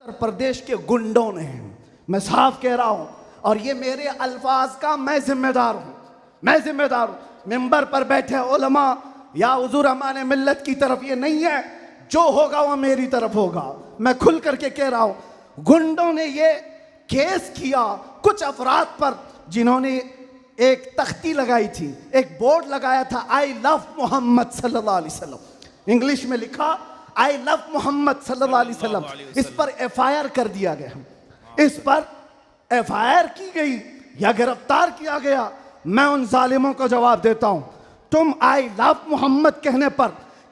उत्तर प्रदेश के गुंडों ने, मैं साफ कह रहा हूं, और ये मेरे अल्फाज का मैं जिम्मेदार हूं। मिंबर पर बैठे उलमा या हुजूर अमान मिल्लत की तरफ ये नहीं है, जो होगा वो मेरी तरफ होगा। मैं खुल करके कह रहा हूं, गुंडों ने ये केस किया कुछ अफराद पर जिन्होंने एक तख्ती लगाई थी, एक बोर्ड लगाया था, आई लव मोहम्मद सल्लल्लाहु अलैहि वसल्लम, इंग्लिश में लिखा आई लव मोहम्मद सल्लल्लाहु अलैहि वसल्लम। इस पर एफआईआर कर दिया गया, इस पर एफआईआर की गई या गिरफ्तार किया गया। मैं उन जालिमों को जवाब देता हूं, तुम आई लव मोहम्मद कहने पर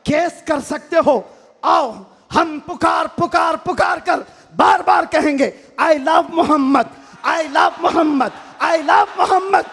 केस कर सकते हो, आओ हम पुकार पुकार पुकार कर बार बार कहेंगे I love Mohammad, I love Mohammad, I love Mohammad.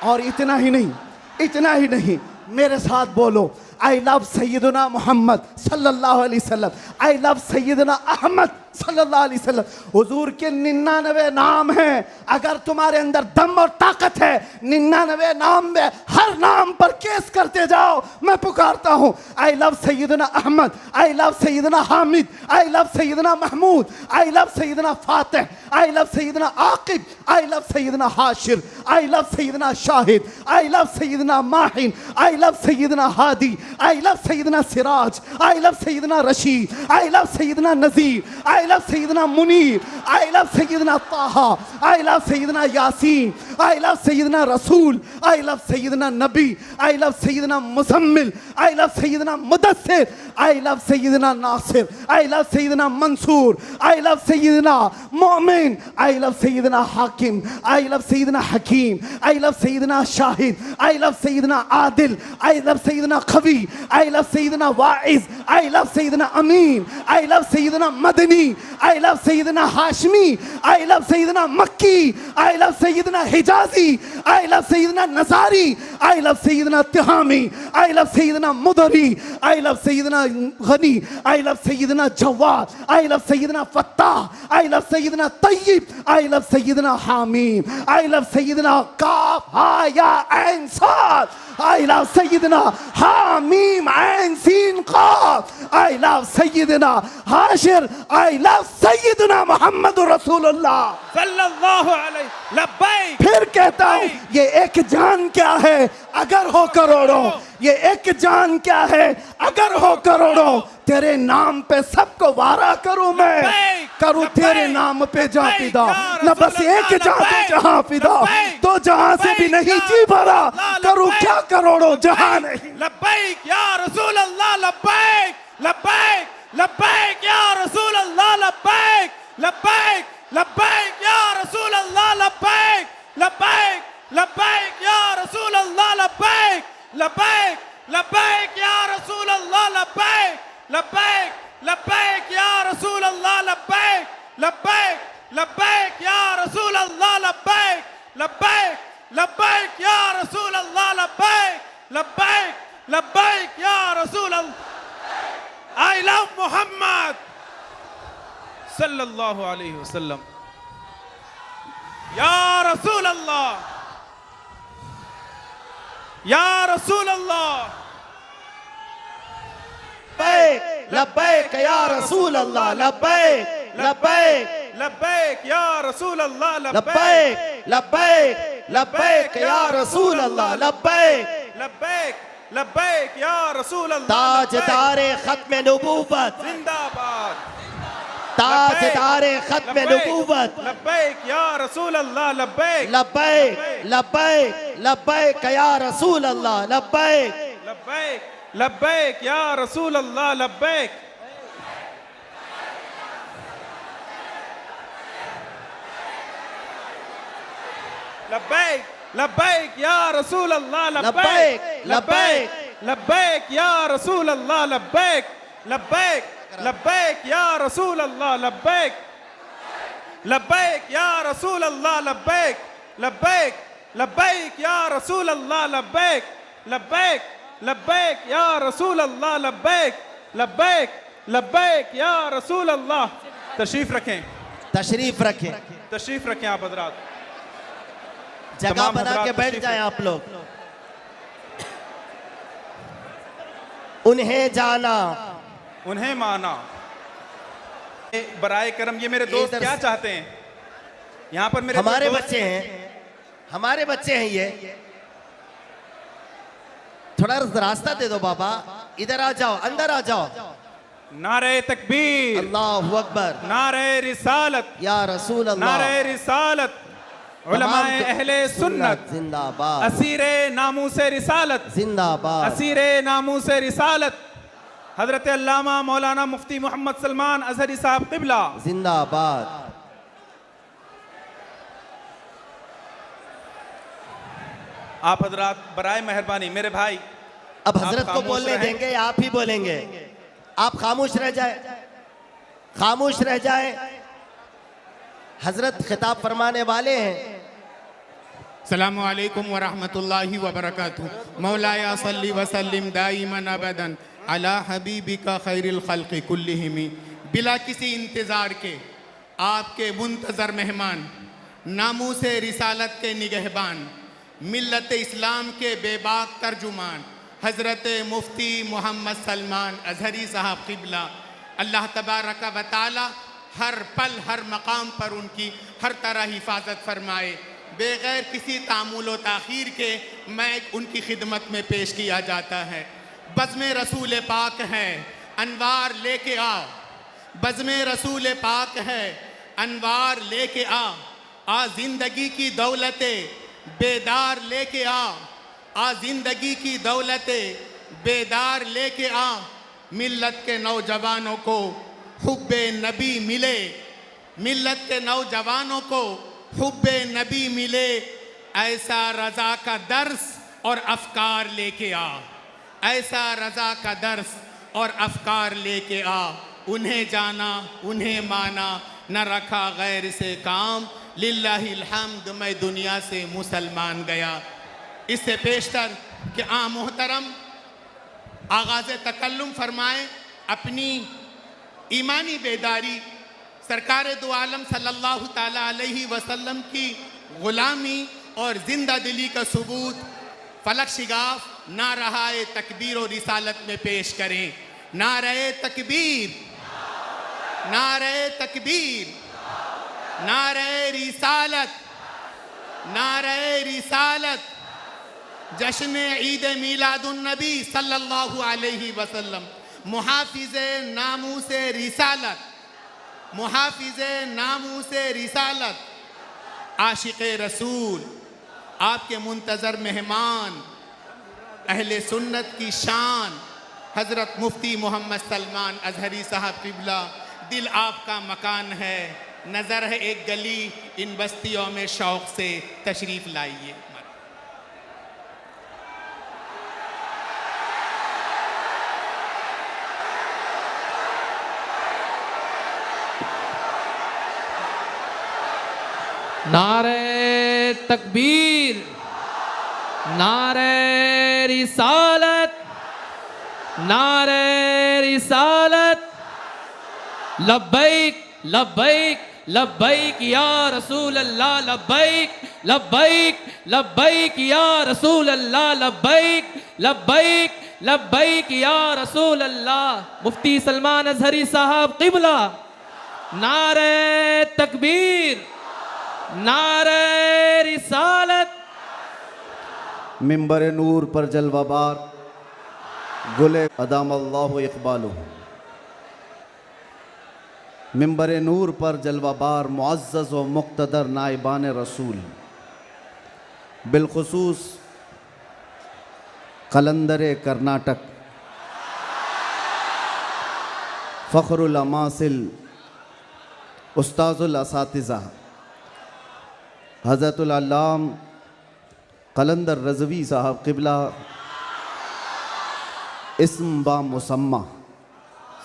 और इतना ही नहीं, मेरे साथ बोलो, आई लव सैयदना मोहम्मद सल्लल्लाहु अलैहि वसल्लम, आई लव सैयदना अहमद सल्लल्लाहु अलैहि वसल्लम। हुजूर के 99 नाम हैं, अगर तुम्हारे अंदर दम और ताकत है, 99 नाम में हर नाम पर केस करते जाओ। मैं पुकारता हूं, I love Syedna Ahmad, I love Syedna Hamid, I love Syedna Mahmood, I love Syedna Fatih, I love Syedna Aqib, I love Syedna Hashir, I love Syedna Shahid, I love Syedna Mahin, I love Syedna Hadi, I love Syedna Siraj, I love Syedna Rashid, I love Syedna Nazeer, I love Syedna Munir, I love सैयदना ताहा, I love Syedna Yasin, I love सैयदना रसूल, I love Syedna Nabi, I love Syedna Muzammil, I love Syedna Mudassir, I love Syedna Nasir, I love Syedna Mansoor, I love सैयदना मोमिन, I love सैयदना हाकिम, I love Syedna Hakim, I love Syedna Shahid, I love Syedna Adil, I love Syedna Qavi, I love Syedna wise, I love Syedna Amin, I love Syedna Madani, I love Syedna Hashmi, I love सैयदना मक्की, I love Syedna हिजाजी, I love Syedna नजारी, I love सैयदना तिहामी, I love सैयदना मुदरी, I love सैयदना गनी, I love सैयदना जवाद, I love सैयदना फत्ताह, आई लव सैयदना तय्यब, आई लव सैयदना हामीम, आई लव सैयदना काफ हा या ऐन साद, आई लव सैयदना हामीम ऐन सीन काफ, I love Syedna Hashir, I love सैयदना मोहम्मद रसूलुल्लाह सल्लल्लाहु अलैहि लब्बैक। फिर कहता हूं, ये एक जान क्या है अगर हो करोड़ों, ये एक जान क्या है अगर हो करोड़ों, तेरे नाम पे सबको वारा करूं मैं, करूं तेरे नाम पे जा फिदा, न बस एक जहां पे जहां फिदा, दो जहां से भी नहीं जी भरा, करूं क्या करोड़ों जहां नहीं। लब्बैक या रसूल अल्लाह, लब्बैक लब्बैक लब्बैक या रसूल अल्लाह, लब्बैक लब्बैक लब्बैक या रसूल अल्लाह, लब्बैक लब्बैक लब्बैक या रसूल अल्लाह, लब्बैक लब्बैक लब्बैक या रसूल अल्लाह, लब्बैक लब्बैक लब्बैक या रसूल अल्लाह, लब्बैक लब्बैक लब्बैक या रसूल अल्लाह, लब्बैक लब्बैक लब्बैक या रसूल अल्लाह, लब्बैक लब्बैक लब्बैक या रसूल अल्लाह। आई लव मोहम्मद सल्लल्लाहु अलैहि वसल्लम। या रसूल अल्लाह, या रसूल अल्लाह, लब्बैक या रसूल अल्लाह, लब्बैक लब्बैक लब्बैक या रसूल अल्लाह, लब्बैक लब्बैक लब्बैक या रसूल अल्लाह, लब्बैक लब्बैक लब्बैक या रसूल अल्लाह। ताजदारे खत्म नबूवत जिंदाबाद, ताजदारे खत्म नबूवत, लब्बैक या रसूल अल्लाह, लब्बैक लब्बैक लब्बैक लब्बैक या रसूल अल्लाह, लब्बैक लब्बैक लब्बैक या रसूल अल्लाह, लब्बैक लब्बैक लब्बैक या रसूल अल्लाह, लब्बैक लब्बैक लब्बैक या रसूल अल्लाह, लब्बैक लब्बैक लब्बैक या रसूल अल्लाह, लब्बैक लब्बैक या रसूल अल्लाह, लब्बैक लब्बैक लब्बैक या रसूल अल्लाह, लब्बैक लब्बैक लब्बैक या रसूल अल्लाह, लब्बैक लब्बैक लब्बैक या रसूल अल्लाह। तशरीफ रखें, तशरीफ रखें, तशरीफ रखें आप हजरात, जगह बना के बैठ जाएं आप लोग। उन्हें जाना, उन्हें माना, बराए करम, ये मेरे दोस्त इधर क्या से- चाहते हैं? यहाँ पर मेरे हमारे दोस्त- बच्चे हैं, हमारे बच्चे हैं ये। थोड़ा रास्ता दे दो बाबा, इधर आ जाओ, अंदर आ जाओ। नारे तकबीर, अल्लाहु अकबर, नारे रिसालत, या रसूल अल्लाह, नारे रिसालत, उलमाए अहले सुन्नत, जिंदाबाद, असीरे नामूसे रिसालत, जिंदाबाद, असीरे नामूसे रिसालत, हजरत अल्लामा मौलाना मुफ्ती मोहम्मद सलमान अजहरी साहब क़िबला जिंदाबाद। आप हजरात बराए मेहरबानी मेरे भाई, अब आप हजरत को खामोश बोलने रहें। देंगे या आप ही बोलेंगे? आप खामोश रह जाए, खामोश रह जाए। हजरत खिताब फरमाने वाले हैं। अस्सलामु अलैकुम व रहमतुल्लाहि व बरकातुहू। मौलाया सल्ली व सल्लिम दाइमन अबदन अला हबीबिका खैरिल खल्क़ि कुल्लिहिम। बिला किसी इंतज़ार के आपके मुंतज़र मेहमान, नामूसे रिसालत के निगहबान, मिल्लत इस्लाम के बेबाक तर्जुमान, हज़रत मुफ्ती मोहम्मद सलमान अजहरी साहब क़िबला, अल्लाह तबारक व तआला हर पल हर मकाम पर उनकी हर तरह हिफाजत फरमाए। बग़ैर किसी तामुल व ताख़ीर के मैं उनकी खिदमत में पेश किया जाता है। बज़्म रसूल पाक है, अनवार लेके आ, बज़्म रसूल पाक है, अनवार लेके आ ज़िंदगी की दौलते बेदार लेके आ ज़िंदगी की दौलते बेदार लेके आ। मिल्लत के नौजवानों को हुब्बे नबी मिले, मिल्लत के नौजवानों को हुब्बे नबी मिले। ऐसा रज़ा का दर्स और अफ़कार लेके आ, ऐसा रज़ा का दर्स और अफ़कार लेके आ। उन्हें जाना उन्हें माना, न रखा गैर से काम, लिल्लाहिल हम्द मैं दुनिया से मुसलमान गया। इससे पेशतर कि मोहतरम आगाज़ तकल्लुम फरमाएँ अपनी ईमानी बेदारी, सरकार दो आलम सल्लल्लाहु ताला अलैहि वसल्लम की ग़ुलामी और ज़िंदा दिली का सबूत फलक शिगाफ नाराए तकबीर और रिसालत में पेश करें। नारे तकबीर, नारे तकबीर, नारे रिसालत, नारे रिसालत। जश्न ईद मीलादुन नबी सल्लल्लाहु अलैहि वसल्लम, मुहाफिज़े नामूसे रिसालत, मुहाफिज़े नामूसे रिसालत, आशिक़े रसूल, आपके मुंतज़र मेहमान, अहले सुन्नत की शान, हज़रत मुफ्ती मोहम्मद सलमान अजहरी साहब क़िबला। दिल आपका मकान है, नज़र है एक गली, इन बस्तियों में शौक़ से तशरीफ़ लाइए। नारे तकबीर, नारे रिसालत, नारे रिसालत। लब्बैक लब्बैक लब्बैक या रसूल अल्लाह, लब्बैक लब्बैक लब्बैक या रसूल अल्लाह, लब्बैक लब्बैक लब्बैक या रसूल अल्लाह। मुफ्ती सलमान अजहरी साहब क़िबला। नारे तकबीर, नारे रिसालत। मिंबर नूर पर जलवाबार गुले अदाम अल्लाहु इक़बालुहु। मिंबर नूर पर जलवाबार मुअज़्ज़ज़ व मुक़्तदर नाइबान रसूल, बिलखुसूस कलंदर कर्नाटक, फ़ख्रुल अमासिल, उस्ताज़ुल असातिज़ा हज़रतुल अल्लाम कलंदर रज़वी साहब क़िबला, इस्म बा मुसम्मा।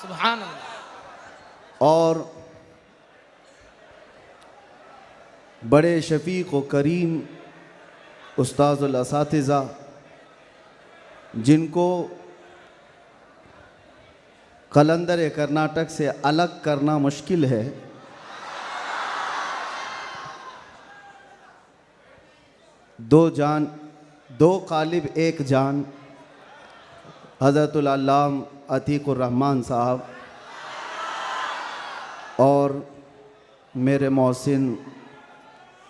सुभान अल्लाह। और बड़े शफ़ीक़ व करीम उस्ताज़ुल असातिज़ा, जिनको कलंदर कर्नाटक से अलग करना मुश्किल है, दो जान दो कालिब एक जान, हज़रतुल अल्लाम अतीकुर रहमान साहब और मेरे मोहसिन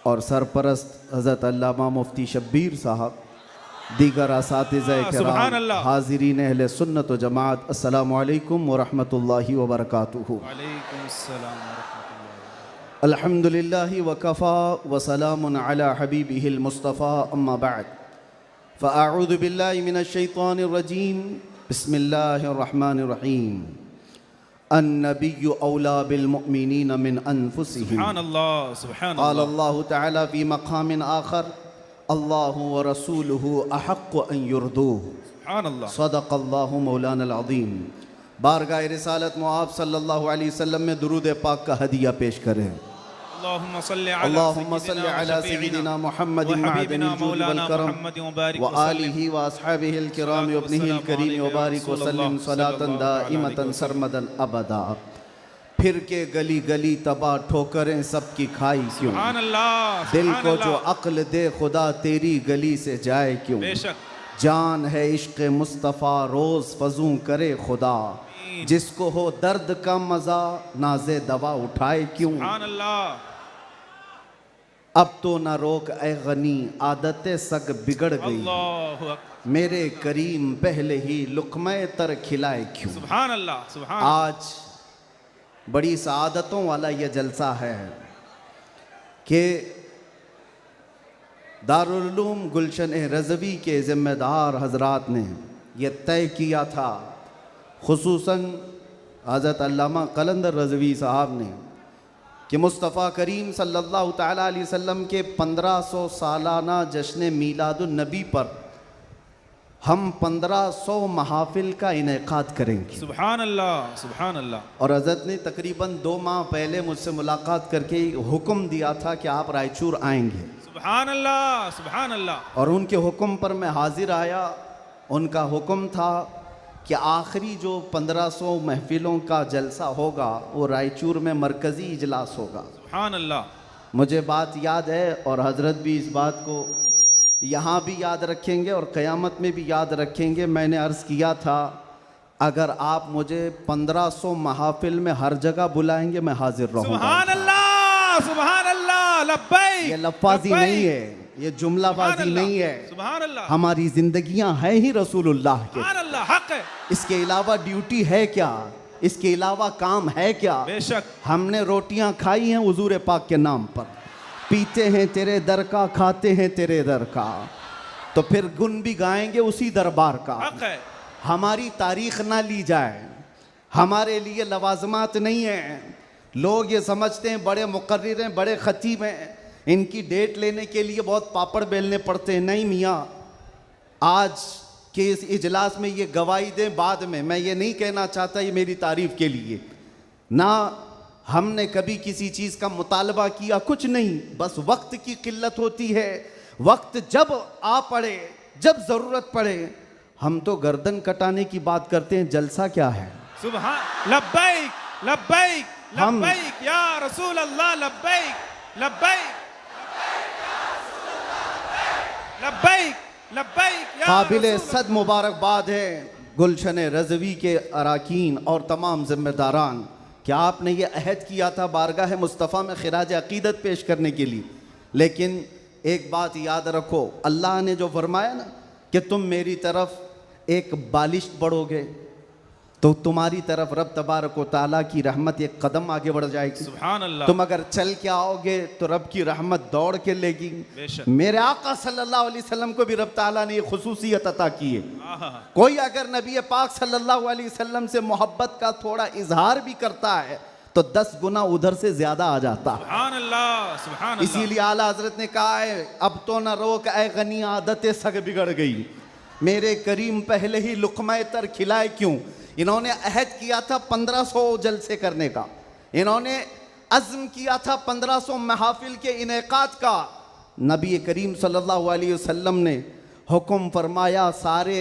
और सरपरस्त हज़रत अल्लामा मुफ्ती शब्बीर साहब, दीगर असातिज़ा सुभान किराम, अल्लाह। हाज़िरीन अहले सुन्नत व जमात, अस्सलामु अलैकुम व रहमतुल्लाहि व बरकातुहू। वालेकुम अस्सलाम व रहमतुल्लाह। अल्हम्दुलिल्लाहि व कफ़ा व सलामुन अला हबीबिहिल मुस्तफ़ा, अम्मा बअद, फ़अऊज़ु बिल्लाहि मिनश शैतानिर रजीम, बिस्मिल्लाहिर रहमानिर रहीम। अन्नबिय्यु औला बिल मुअमिनीन मिन अनफुसिहिम। सुभान अल्लाह, सुभान क़ाल अल्लाह। अल्लाहु तआला फ़ी मक़ामिन आख़र, अल्लाहु व रसूलुहु अहक़्क़ु अन युरदूह। सुभान अल्लाह। सदक़ल्लाहु मौलाना अज़ीम। बारगाह रिसालत मुआब सल्लल्लाहु अलैहि वसल्लम में दुरूद पाक का हदिया पेश करें। अल्लाहुम्मा सल्लि अला सय्यिदिना मुहम्मदिन मअदनिल जूद वल करम व आलिहि व अस्हाबिहिल किराम व इब्निहिल करीम व बारिक व सल्लिम सलातन दाइमतन सरमदन अबदा। फिर के गली गली तबाह ठोकरें सबकी खाई क्यों, सुभान अल्लाह। दिल सुभान को जो अल्लाह। अक्ल दे खुदा तेरी गली से जाए क्यों। बेशक। जान है इश्क़ मुस्तफ़ा रोज़ फजूं करे खुदा, जिसको हो दर्द का मज़ा नाज़े दवा उठाए क्यों। सुभान अल्लाह। अब तो न रोक ए गनी आदतें सग बिगड़ गई, अल्लाहु अकबर। मेरे करीम पहले ही लुक़्मे तर खिलाए क्यों। सुभान अल्लाह, सुभान। आज बड़ी सआदतों वाला यह जलसा है कि दारुल उलूम गुलशन रज़वी के ज़िम्मेदार हजरात ने यह तय किया था, खुसूसन हज़रत अल्लामा कलंदर रज़वी साहब ने, कि मुस्तफ़ा करीम सल्लल्लाहु तआला अलैहि वसल्लम के 1500 सालाना जश्न मीलादुन नबी पर हम 1500 महाफिल का इनेकाद करेंगे। सुभान अल्लाह, सुभान अल्लाह। और हज़रत ने तकरीबन 2 माह पहले मुझसे मुलाकात करके हुक्म दिया था कि आप रायचूर आएंगे। सुभान अल्लाह, सुभान अल्लाह। और उनके हुक्म पर मैं हाजिर आया। उनका हुक्म था कि आखिरी जो 1500 महफिलों का जलसा होगा वो रायचूर में मरकज़ी इजलास होगा। सुभान अल्लाह। मुझे बात याद है और हज़रत भी इस बात को यहाँ भी याद रखेंगे और क़यामत में भी याद रखेंगे। मैंने अर्ज़ किया था, अगर आप मुझे 1500 महाफिल में हर जगह बुलाएंगे मैं हाजिर रहूँगा। सुभान अल्लाह, सुभान अल्लाह। लब्बैक। ये लफ्ज़ी लब्बैक। नहीं है, ये जुमलाबाजी नहीं है। सुभान अल्लाह। हमारी जिंदगियां हैं ही रसूलुल्लाह के। सुभान अल्लाह। हक है। इसके अलावा ड्यूटी है क्या, इसके अलावा काम है क्या। बेशक। हमने रोटियां खाई हैं हुजूर पाक के नाम पर, पीते हैं तेरे दर का, खाते हैं तेरे दर का, तो फिर गुन भी गाएंगे उसी दरबार का। हक है। हमारी तारीख ना ली जाए, हमारे लिए लवाजमात नहीं है। लोग ये समझते हैं बड़े मुकर्रिर हैं, बड़े खतीब हैं, इनकी डेट लेने के लिए बहुत पापड़ बेलने पड़ते हैं। नहीं मियाँ, आज के इस इजलास में ये गवाही दें बाद में। मैं ये नहीं कहना चाहता ये मेरी तारीफ के लिए, ना हमने कभी किसी चीज़ का मुतालबा किया, कुछ नहीं, बस वक्त की किल्लत होती है। वक्त जब आ पड़े, जब ज़रूरत पड़े, हम तो गर्दन कटाने की बात करते हैं, जलसा क्या है। सुभान। लब्बैक, लब्बैक, हम- लब्बैक या रसूल अल्लाह। लब्बैक, लब्बैक, लब्बैक, लब्बैक या काबिल रसूल सद मुबारकबाद है गुलशन रज़वी के अराकीन और तमाम ज़िम्मेदारान कि आपने ये अहद किया था बारगाह मुस्तफ़ा में खिराज अक़ीदत पेश करने के लिए। लेकिन एक बात याद रखो, अल्लाह ने जो फरमाया ना कि तुम मेरी तरफ एक बालिश बढ़ोगे तो तुम्हारी तरफ रब तबारक व तआला की रहमत एक कदम आगे बढ़ जाएगी। सुभान अल्लाह। तुम अगर चल के आओगे तो रब की रहमत दौड़ के लेगी। बेशक। मेरे आका सल्लल्लाहु अलैहि वसल्लम को भी रब ताला ने ये खुसूसियत अता की है। आहा। कोई अगर नबी पाक सल्लल्लाहु अलैहि वसल्लम से मोहब्बत का थोड़ा इजहार भी करता है तो 10 गुना उधर से ज्यादा आ जाता है। सुभान अल्लाह, सुभान अल्लाह। इसीलिए आला हजरत ने कहा है, अब तो न रोक ऐ गनी आदतें सग बिगड़ गई, मेरे करीम पहले ही लुक़्मा तर खिलाए क्यों। इन्होंने अहद किया था 1500 जलसे करने का, इन्होंने अज़्म किया था 1500 महफिल के इनेकाद का। नबी करीम सल्लल्लाहु अलैहि वसल्लम ने हुक्म फरमाया सारे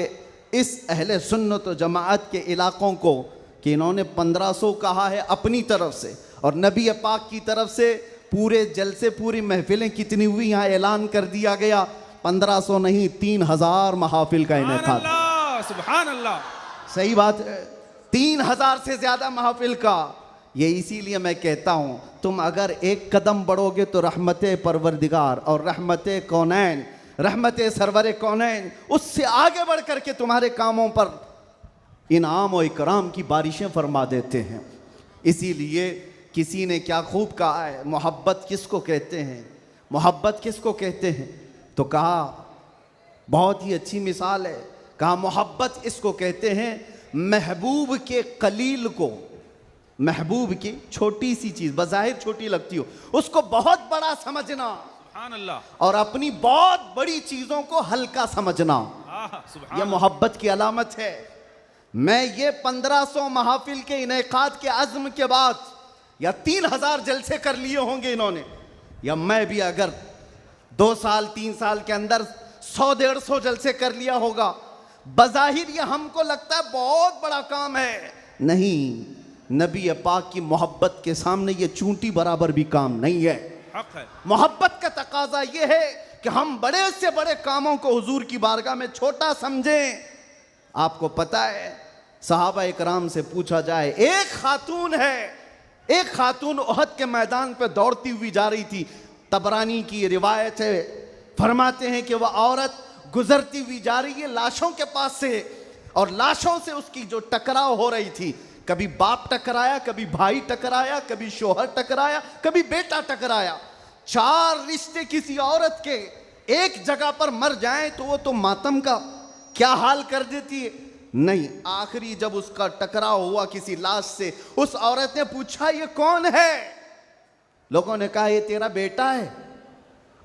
इस अहले सुन्नत व जमाअत के इलाक़ों को कि इन्होंने 1500 कहा है अपनी तरफ से, और नबी पाक की तरफ से पूरे जलसे पूरी महफिलें कितनी हुई यहाँ ऐलान कर दिया गया, 1500 नहीं 3000 महाफिल का इनेकाद। सुभान अल्लाह। सही बात है, 3000 से ज़्यादा महफिल का ये इसीलिए मैं कहता हूँ, तुम अगर एक कदम बढ़ोगे तो रहमत परवरदिगार और रहमत कौनैन, रहमत सरवर कौनैन, उससे आगे बढ़ करके तुम्हारे कामों पर इनाम और इकराम की बारिशें फरमा देते हैं। इसीलिए किसी ने क्या खूब कहा है, मोहब्बत किसको कहते हैं, मोहब्बत किसको कहते हैं? तो कहा, बहुत ही अच्छी मिसाल है, कहा मोहब्बत इसको कहते हैं महबूब के कलील को, महबूब की छोटी सी चीज बज़ाहिर छोटी लगती हो उसको बहुत बड़ा समझना, सुभान अल्लाह, और अपनी बहुत बड़ी चीजों को हल्का समझना, यह मोहब्बत की अलामत है। मैं ये 1500 महफिल के इनेकाद के अज़्म के बाद या 3000 जलसे कर लिए होंगे इन्होंने, या मैं भी अगर 2 साल 3 साल के अंदर 100-150 जलसे कर लिया होगा, बज़ाहिर ये हमको लगता है बहुत बड़ा काम है। नहीं, नबी पाक की मोहब्बत के सामने ये चूंटी बराबर भी काम नहीं है। हक है। मोहब्बत का तकाजा ये है कि हम बड़े से बड़े कामों को हुजूर की बारगाह में छोटा समझें। आपको पता है, सहाबा इकराम से पूछा जाए, एक खातून है, एक खातून उहद के मैदान पे दौड़ती हुई जा रही थी, तबरानी की रिवायत है, फरमाते हैं कि वह औरत गुजरती हुई जा रही है लाशों के पास से, और लाशों से उसकी जो टकराव हो रही थी, कभी बाप टकराया, कभी भाई टकराया, कभी शोहर टकराया, कभी बेटा टकराया। 4 रिश्ते किसी औरत के एक जगह पर मर जाएं तो वो तो मातम का क्या हाल कर देती है। नहीं, आखिरी जब उसका टकराव हुआ किसी लाश से, उस औरत ने पूछा, ये कौन है? लोगों ने कहा, ये तेरा बेटा है।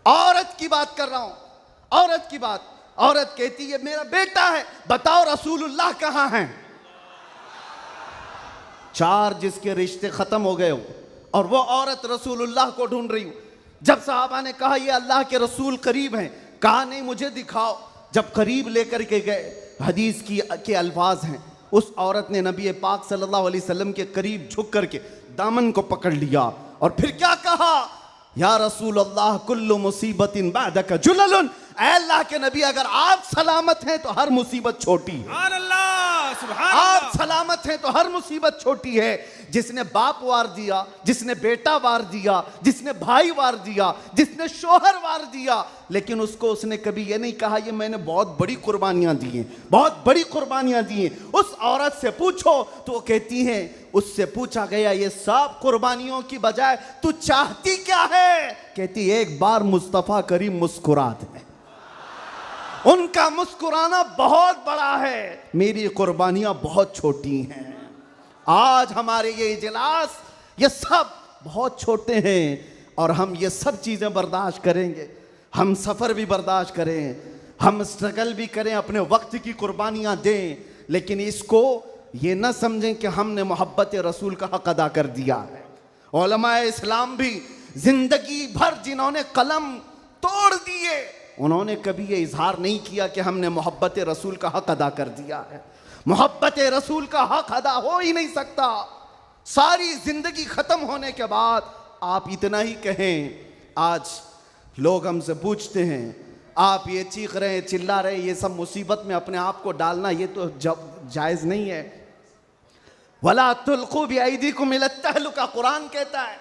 औरत की बात कर रहा हूं, औरत की बात। औरत कहती है, मेरा बेटा है, बताओ रसूलुल्लाह कहां हैं? 4 जिसके रिश्ते खत्म हो गए हो, और वो औरत रसूलुल्लाह को ढूंढ रही हो। जब साहबा ने कहा, ये अल्लाह के रसूल करीब हैं, कहा नहीं, मुझे दिखाओ। जब करीब लेकर के गए, हदीस के अल्फाज हैं, उस औरत ने नबी पाक सल्लल्लाहु अलैहि वसल्लम के करीब झुक करके दामन को पकड़ लिया और फिर क्या कहा, या रसूल अल्लाह कुल्लु मुसीबतिन बादका जुललुन, ऐ अल्लाह के नबी, अगर आप सलामत हैं तो हर मुसीबत छोटी है। सुभान अल्लाह, सुभान आप अल्लाह। सलामत हैं तो हर मुसीबत छोटी है। जिसने बाप वार दिया, जिसने बेटा वार दिया, जिसने भाई वार दिया, जिसने शोहर वार दिया, लेकिन उसको उसने कभी ये नहीं कहा, ये मैंने बहुत बड़ी कुर्बानियां दी हैं, बहुत बड़ी कुर्बानियां दी हैं। उस औरत से पूछो तो वो कहती है, उससे पूछा गया, ये सब कुर्बानियों की बजाय तू चाहती क्या है? कहती, एक बार मुस्तफा करीम मुस्कुरा दे। उनका मुस्कुराना बहुत बड़ा है, मेरी कुर्बानियां बहुत छोटी हैं। आज हमारे ये इजलास, ये सब बहुत छोटे हैं, और हम ये सब चीज़ें बर्दाश्त करेंगे। हम सफ़र भी बर्दाश्त करें, हम स्ट्रगल भी करें, अपने वक्त की कुर्बानियां दें, लेकिन इसको ये न समझें कि हमने मोहब्बत रसूल का हक अदा कर दिया है। उलमाए इस्लाम भी जिंदगी भर जिन्होंने कलम तोड़ दिए, उन्होंने कभी ये इजहार नहीं किया कि हमने मोहब्बत रसूल का हक अदा कर दिया है। मोहब्बत रसूल का हक अदा हो ही नहीं सकता। सारी जिंदगी खत्म होने के बाद आप इतना ही कहें। आज लोग हमसे पूछते हैं, आप ये चीख रहे हैं, चिल्ला रहे हैं, ये सब मुसीबत में अपने आप को डालना, ये तो जायज़ नहीं है। वला तुल्कू बिअयदीकुम इला तहलुका, कुरान कहता है,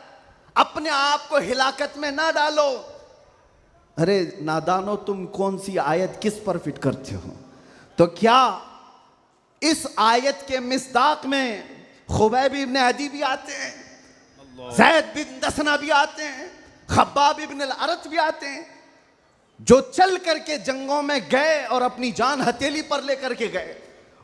अपने आप को हिलाकत में ना डालो। अरे नादानो, तुम कौन सी आयत किस पर फिट करते हो? तो क्या इस आयत के मिस्दाक में खुबैब इब्न अदी भी आते हैं, ज़ैद बिन दसना भी आते हैं, खब्बाब इब्न अल-अरत भी आते हैं, जो चल करके जंगों में गए और अपनी जान हथेली पर लेकर के गए।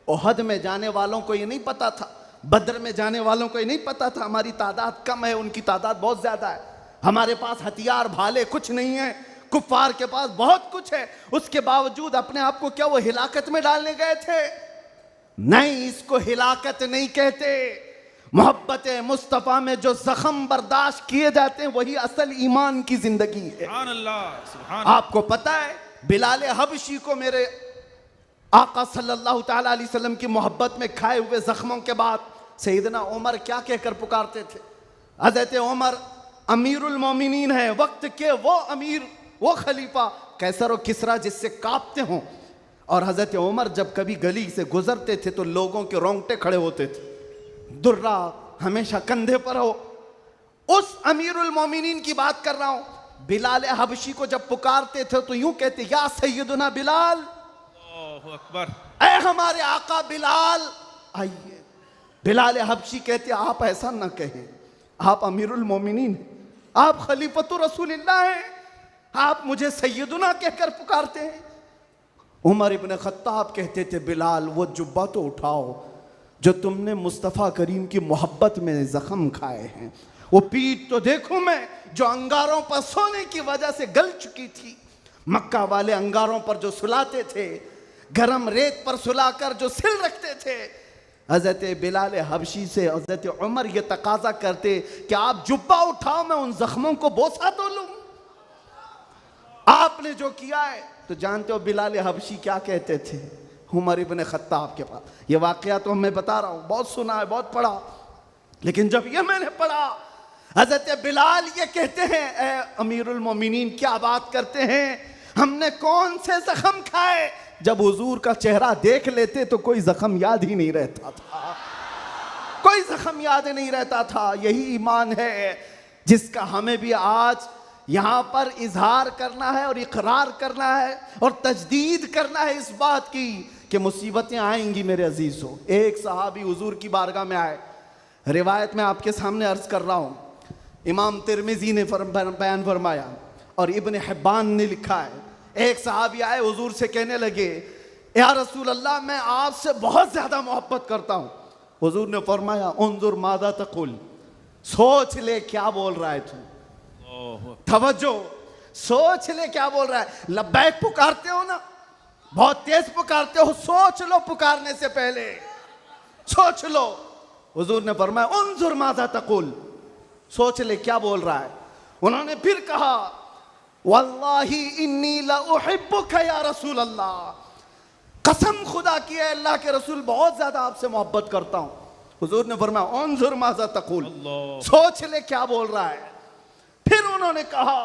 ओहद में जाने वालों को ये नहीं पता था, बद्र में जाने वालों को ये नहीं पता था, हमारी तादाद कम है, उनकी तादाद बहुत ज्यादा है, हमारे पास हथियार भाले कुछ नहीं है, कुफ्फार के पास बहुत कुछ है, उसके बावजूद अपने आप को क्या वो हिलाकत में डालने गए थे? नहीं, इसको हिलाकत नहीं कहते। मोहब्बत मुस्तफ़ा में जो जख्म बर्दाश्त किए जाते हैं वही असल ईमान की जिंदगी है। सुभान अल्लाह, सुभान। आपको पता है, बिलाल हबशी को मेरे आका सल्लल्लाहु ताला अलैहि वसल्लम की मोहब्बत में खाए हुए जख्मों के बाद सैयदना उमर क्या कहकर पुकारते थे? हज़रत उमर अमीरुल मोमिनीन है, वक्त के वो अमीर, वो खलीफा, कैसर और किसरा जिससे कांपते हों। और हज़रत उमर जब कभी गली से गुजरते थे तो लोगों के रोंगटे खड़े होते थे। दुर्रा हमेशा कंधे पर हो। उस अमीरुल मोमिनीन की बात कर रहा हूं। बिलाल हबशी को जब पुकारते थे तो यूं कहते, या सैयदुना बिलाल, अल्लाहु अकबर, ऐ हमारे आका बिलाल आइए। बिलाल हबशी कहते, आप ऐसा ना कहें, आप अमीरुल मोमिनीन हैं, आप खलीफतुर रसूलिल्लाह हैं, आप मुझे सैयदुना कहकर पुकारते हैं। उमर इब्न खत्ताब कहते थे, बिलाल वो जुब्बा तो उठाओ जो तुमने मुस्तफ़ा करीम की मोहब्बत में जख्म खाए हैं, वो पीठ तो देखूं मैं जो अंगारों पर सोने की वजह से गल चुकी थी। मक्का वाले अंगारों पर जो सुलाते थे, गरम रेत पर सुलाकर जो सिल रखते थे। हजरत बिलाल हबशी से हजरत उमर ये तकाजा करते कि आप जुब्बा उठाओ, मैं उन जख्मों को बोसा तो लूं। आपने जो किया है तो जानते हो बिलाल हबशी क्या कहते थे उमर इब्न खत्ताब के पास। ये वाकया तो मैं बता रहा हूं, बहुत सुना है, बहुत पढ़ा, लेकिन जब ये मैंने पढ़ा, हजरत बिलाल ये कहते हैं, ए अमीरुल मोमिनीन क्या बात करते हैं, हमने कौन से जख्म खाए। जब हुजूर का चेहरा देख लेते तो कोई जख्म याद ही नहीं रहता था, कोई जख्म याद नहीं रहता था। यही ईमान है जिसका हमें भी आज यहां पर इजहार करना है और इकरार करना है और तजदीद करना है इस बात की कि मुसीबतें आएंगी मेरे अजीज हो। एक सहाबी हुजूर की बारगाह में आए, रिवायत में आपके सामने अर्ज कर रहा हूं, इमाम तिरमिजी ने बयान फरमाया और इब्न हिब्बान ने लिखा है। एक सहाबी आए, हुजूर से कहने लगे, या रसूल अल्लाह, मैं आपसे बहुत ज्यादा मोहब्बत करता हूं। हुजूर ने फरमाया, उन्जुर मादा तकुल, सोच ले क्या बोल रहा है तू, तवज्जो, सोच ले क्या बोल रहा है। लब्बैक पुकारते हो ना, बहुत तेज पुकारते हो, सोच लो पुकारने से पहले, सोच लो। हुजूर ने फरमाया, उन्जुर मादा तकुल, सोच ले क्या बोल रहा है। उन्होंने फिर कहा, वल्लाही इन्नी ला उहिब्बुका या रसूल अल्लाह, कसम खुदा की है अल्लाह के रसूल बहुत ज्यादा आपसे मोहब्बत करता हूं। हुजूर ने फरमाया, उन्जुर मादा तकुल, सोच ले क्या बोल रहा है। फिर उन्होंने कहा,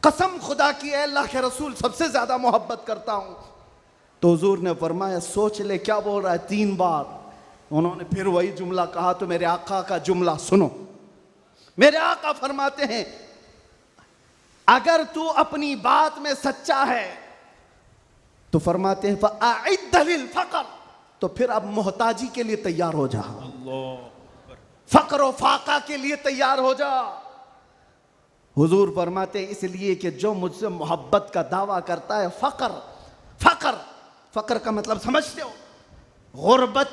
कसम खुदा की है अल्लाह के रसूल सबसे ज्यादा मोहब्बत करता हूं। तो हुजूर ने फरमाया, सोच ले क्या बोल रहा है, 3 बार। उन्होंने फिर वही जुमला कहा। तो मेरे आका का जुमला सुनो, मेरे आका फरमाते हैं, अगर तू अपनी बात में सच्चा है तो फरमाते हैं फ़अइद्द लिल फ़क़र, तो फिर अब मोहताजी के लिए तैयार हो जा, फक्र व फाका के लिए तैयार हो जा। हुजूर फरमाते हैं, इसलिए कि जो मुझसे मोहब्बत का दावा करता है, फक्र, फक्र, फक्र का मतलब समझते हो, गुर्बत,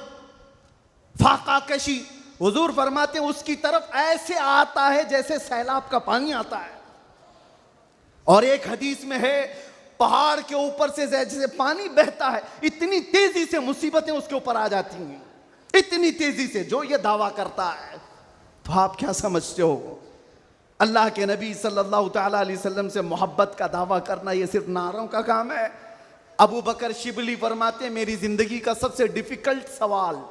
फाका कशी। हुजूर फरमाते हैं उसकी तरफ ऐसे आता है जैसे सैलाब का पानी आता है। और एक हदीस में है, पहाड़ के ऊपर से जैसे पानी बहता है, इतनी तेजी से मुसीबतें उसके ऊपर आ जाती हैं, इतनी तेजी से, जो ये दावा करता है। तो आप क्या समझते हो, अल्लाह के नबी सल्लल्लाहु तआला अलैहि वसल्लम से मोहब्बत का दावा करना ये सिर्फ नारों का काम है। अबू बकर शिबली फरमाते, मेरी जिंदगी का सबसे डिफिकल्ट सवाल,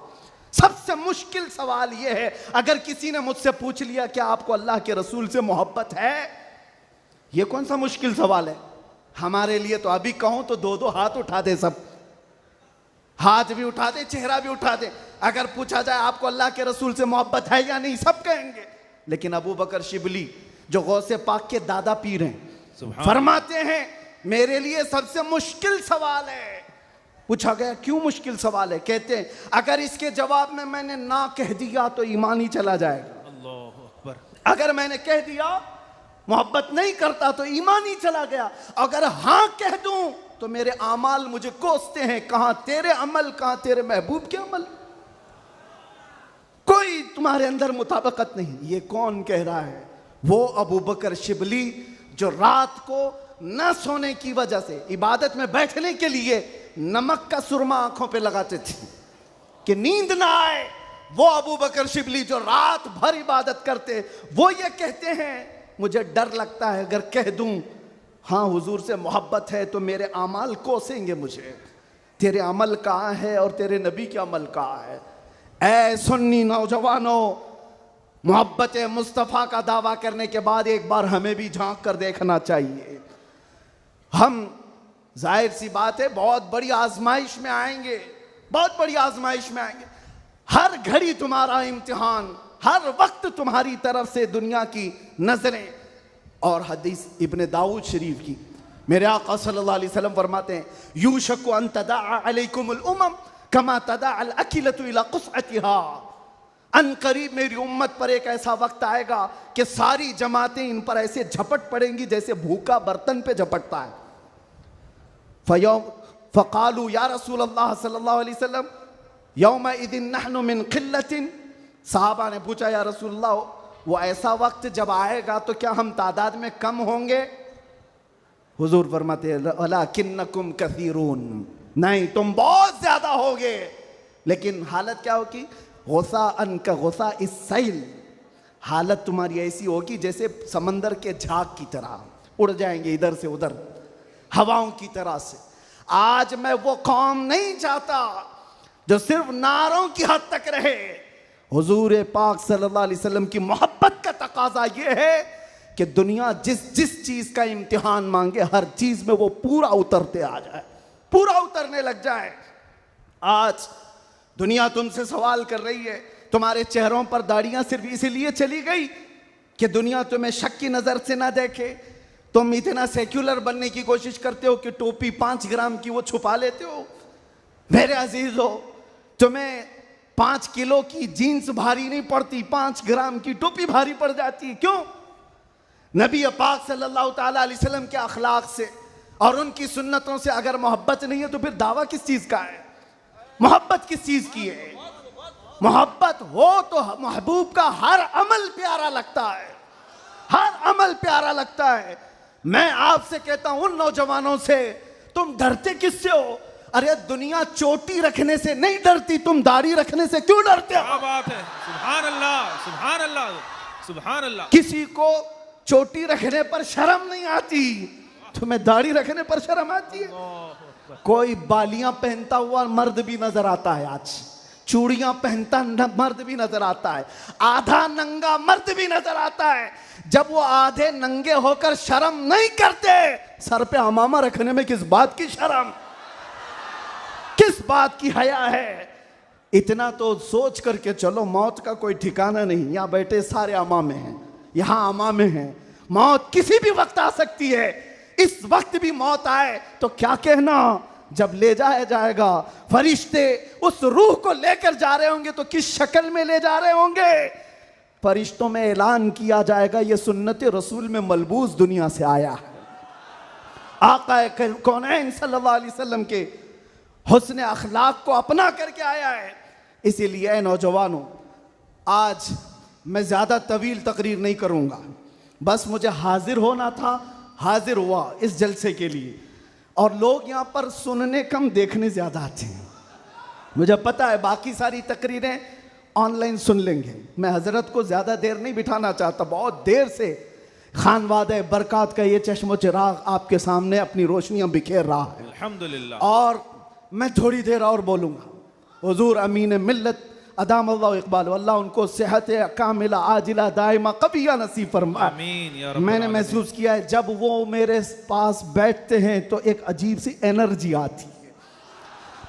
सबसे मुश्किल सवाल ये है, अगर किसी ने मुझसे पूछ लिया कि आपको अल्लाह के रसूल से मोहब्बत है, ये कौन सा मुश्किल सवाल है हमारे लिए। तो अभी कहूं तो 2-2 हाथ उठा दे, सब हाथ भी उठा दे, चेहरा भी उठा दे। अगर पूछा जाए आपको अल्लाह के रसूल से मोहब्बत है या नहीं, सब कहेंगे। लेकिन अबू बकर शिबली जो गौसे पाक के दादा पीर हैं, फरमाते हैं मेरे लिए सबसे मुश्किल सवाल है। पूछा गया क्यों मुश्किल सवाल है, कहते हैं अगर इसके जवाब में मैंने ना कह दिया तो ईमान ही चला जाएगा। अल्लाहु अकबर। अगर मैंने कह दिया मोहब्बत नहीं करता तो ईमान ही चला गया, अगर हाँ कह दूं तो मेरे आमाल मुझे कोसते हैं, कहां तेरे अमल, कहां तेरे महबूब के अमल, कोई तुम्हारे अंदर मुताबिकत नहीं। ये कौन कह रहा है, वो अबू बकर शिबली जो रात को न सोने की वजह से इबादत में बैठने के लिए नमक का सुरमा आंखों पे लगाते थे कि नींद ना आए। वो अबू बकर शिबली जो रात भर इबादत करते, वो ये कहते हैं मुझे डर लगता है अगर कह दूं हाँ हुजूर से मोहब्बत है तो मेरे अमाल कोसेंगे मुझे, तेरे अमल कहाँ है और तेरे नबी के अमल कहाँ है। ऐ सुन्नी नौजवानों, मोहब्बत मुस्तफ़ा का दावा करने के बाद एक बार हमें भी झांक कर देखना चाहिए। हम जाहिर सी बात है बहुत बड़ी आजमाइश में आएंगे, बहुत बड़ी आजमाइश में आएंगे। हर घड़ी तुम्हारा इम्तिहान, हर वक्त तुम्हारी तरफ से दुनिया की नजरें। और हदीस इब्ने दाऊद शरीफ की, मेरे आका सल्लल्लाहु अलैहि वसल्लम फरमाते हैं, यूशकु अन तदाअ अलैकुमुल उमम कमा तदाअल अकिलतु इला क़ुस्अतिहा। अन करीब मेरी उम्मत पर एक ऐसा वक्त आएगा कि सारी जमातें इन पर ऐसे झपट पड़ेंगी जैसे भूखा बर्तन पे झपटता है। फ़क़ालू या रसूल अल्लाह सल्लल्लाहु अलैहि वसल्लम यौमइज़िन नहनु मिन क़िल्लतिन। साहबा ने पूछा, या रसूल अल्लाह, वो ऐसा वक्त जब आएगा तो क्या हम तादाद में कम होंगे? हुजूर फरमाते हैं, वलाकिन्नकुम कसीरून, नहीं तुम बहुत ज्यादा होगे। लेकिन हालत क्या होगी? गुस्सा अन का गुस्सा इस सैल, हालत तुम्हारी ऐसी होगी जैसे समंदर के झाग की तरह, उड़ जाएंगे इधर से उधर हवाओं की तरह से। आज मैं वो कौम नहीं चाहता जो सिर्फ नारों की हद तक रहे। हुजूर पाक सल्लल्लाहु अलैहि वसल्लम की मोहब्बत का तकाजा ये है कि दुनिया जिस जिस चीज का इम्तिहान मांगे हर चीज में वो पूरा उतरते आ जाए, पूरा उतरने लग जाए। आज दुनिया तुमसे सवाल कर रही है, तुम्हारे चेहरों पर दाढ़ियां सिर्फ इसलिए चली गई कि दुनिया तुम्हें शक की नजर से ना देखे। तुम इतना सेक्युलर बनने की कोशिश करते हो कि टोपी 5 ग्राम की वो छुपा लेते हो। मेरे अजीज हो, तुम्हें 5 किलो की जीन्स भारी नहीं पड़ती, 5 ग्राम की टोपी भारी पड़ जाती है। क्यों? नबी पाक सल्लल्लाहु ताला अलैहि वसल्लम के अखलाक से और उनकी सुन्नतों से अगर मोहब्बत नहीं है तो फिर दावा किस चीज का है? मोहब्बत किस चीज की है? मोहब्बत हो तो महबूब का हर अमल प्यारा लगता है, हर अमल प्यारा लगता है। मैं आपसे कहता हूं उन नौजवानों से, तुम डरते किससे हो? अरे दुनिया चोटी रखने से नहीं डरती, तुम दाढ़ी रखने से क्यों डरते हो? क्या बात है, सुभान अल्लाह, सुभान अल्लाह, सुभान अल्लाह। किसी को चोटी रखने पर शर्म नहीं आती, तुम्हें दाढ़ी रखने पर शर्म आती है? कोई बालियां पहनता हुआ मर्द भी नजर आता है, आज चूड़ियां पहनता मर्द भी नजर आता है, आधा नंगा मर्द भी नजर आता है। जब वो आधे नंगे होकर शर्म नहीं करते, सर पे अमामा रखने में किस बात की शर्म, किस बात की हया है? इतना तो सोच करके चलो, मौत का कोई ठिकाना नहीं। यहाँ बैठे सारे अमामे हैं, यहाँ अमामे हैं, मौत किसी भी वक्त आ सकती है। इस वक्त भी मौत आए तो क्या कहना, जब ले जाया जाएगा फरिश्ते उस रूह को लेकर जा रहे होंगे तो किस शक्ल में ले जा रहे होंगे? फरिश्तों में ऐलान किया जाएगा, ये सुन्नत रसूल में मलबूस दुनिया से आया है, आका कौनैन सल्लल्लाहु अलैहि वसल्लम के हुस्न अखलाक को अपना करके आया है। इसीलिए नौजवानों, आज मैं ज्यादा तवील तकरीर नहीं करूंगा, बस मुझे हाजिर होना था, हाजिर हुआ इस जलसे के लिए। और लोग यहाँ पर सुनने कम, देखने ज्यादा आते हैं। मुझे पता है बाकी सारी तकरीरें ऑनलाइन सुन लेंगे। मैं हजरत को ज्यादा देर नहीं बिठाना चाहता, बहुत देर से खानवादे बरकात का ये चश्मो चिराग आपके सामने अपनी रोशनियां बिखेर रहा है, अल्हम्दुलिल्लाह। और मैं थोड़ी देर और बोलूँगा। हुजूर अमीन मिल्लत अदाम अल्लाह इकबाल, अल्लाह उनको सेहत कामिला आजिला दाइमा कबिया नसीब फरमाए। आमीन या रब्बल मैंने आलमीन। महसूस किया है जब वो मेरे पास बैठते हैं तो एक अजीब सी एनर्जी आती है।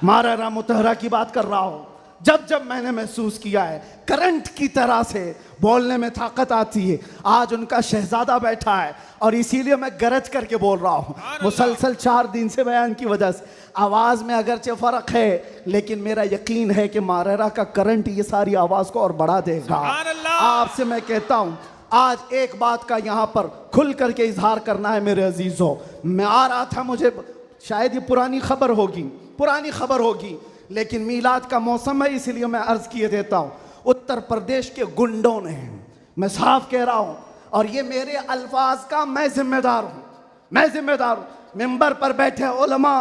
मारा मुतहरा की बात कर रहा हूँ, जब जब मैंने महसूस किया है करंट की तरह से बोलने में ताकत आती है। आज उनका शहजादा बैठा है और इसीलिए मैं गरज करके बोल रहा हूँ। मुसलसल 4 दिन से बयान की वजह से आवाज़ में अगरचे फ़र्क है, लेकिन मेरा यकीन है कि मारेरा का करंट ये सारी आवाज़ को और बढ़ा देगा। आपसे मैं कहता हूँ, आज एक बात का यहाँ पर खुल करके इजहार करना है मेरे अजीज़ों। मैं आ रहा था, मुझे शायद ये पुरानी खबर होगी, लेकिन मीलाद का मौसम है इसलिए मैं अर्ज़ किए देता हूँ। उत्तर प्रदेश के गुंडों ने, मैं साफ कह रहा हूँ, और ये मेरे अल्फाज का मैं जिम्मेदार हूँ। मिंबर पर बैठे उलमा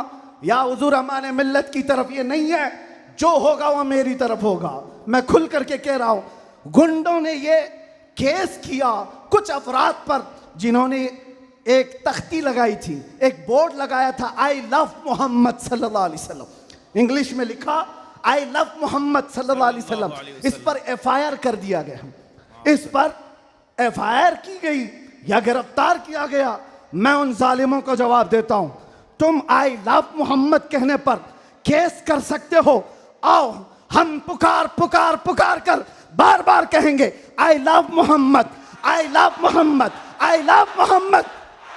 या हुजूर अमान मिल्लत की तरफ ये नहीं है, जो होगा वह मेरी तरफ होगा। मैं खुल करके कह रहा हूँ, गुंडों ने ये केस किया कुछ अफराद पर जिन्होंने एक तख्ती लगाई थी, एक बोर्ड लगाया था, आई लव मोहम्मद सल्लल्लाहु अलैहि वसल्लम, इंग्लिश में लिखा आई लव मोहम्मद सल्लल्लाहु अलैहि वसल्लम। इस पर FIR कर दिया गया, इस पर FIR की गई या गिरफ्तार किया गया। मैं उन जालिमों को जवाब देता हूं, तुम आई लव मोहम्मद कहने पर केस कर सकते हो, आओ हम पुकार कर बार बार कहेंगे I love Mohammad, I love Mohammad, I love Mohammad.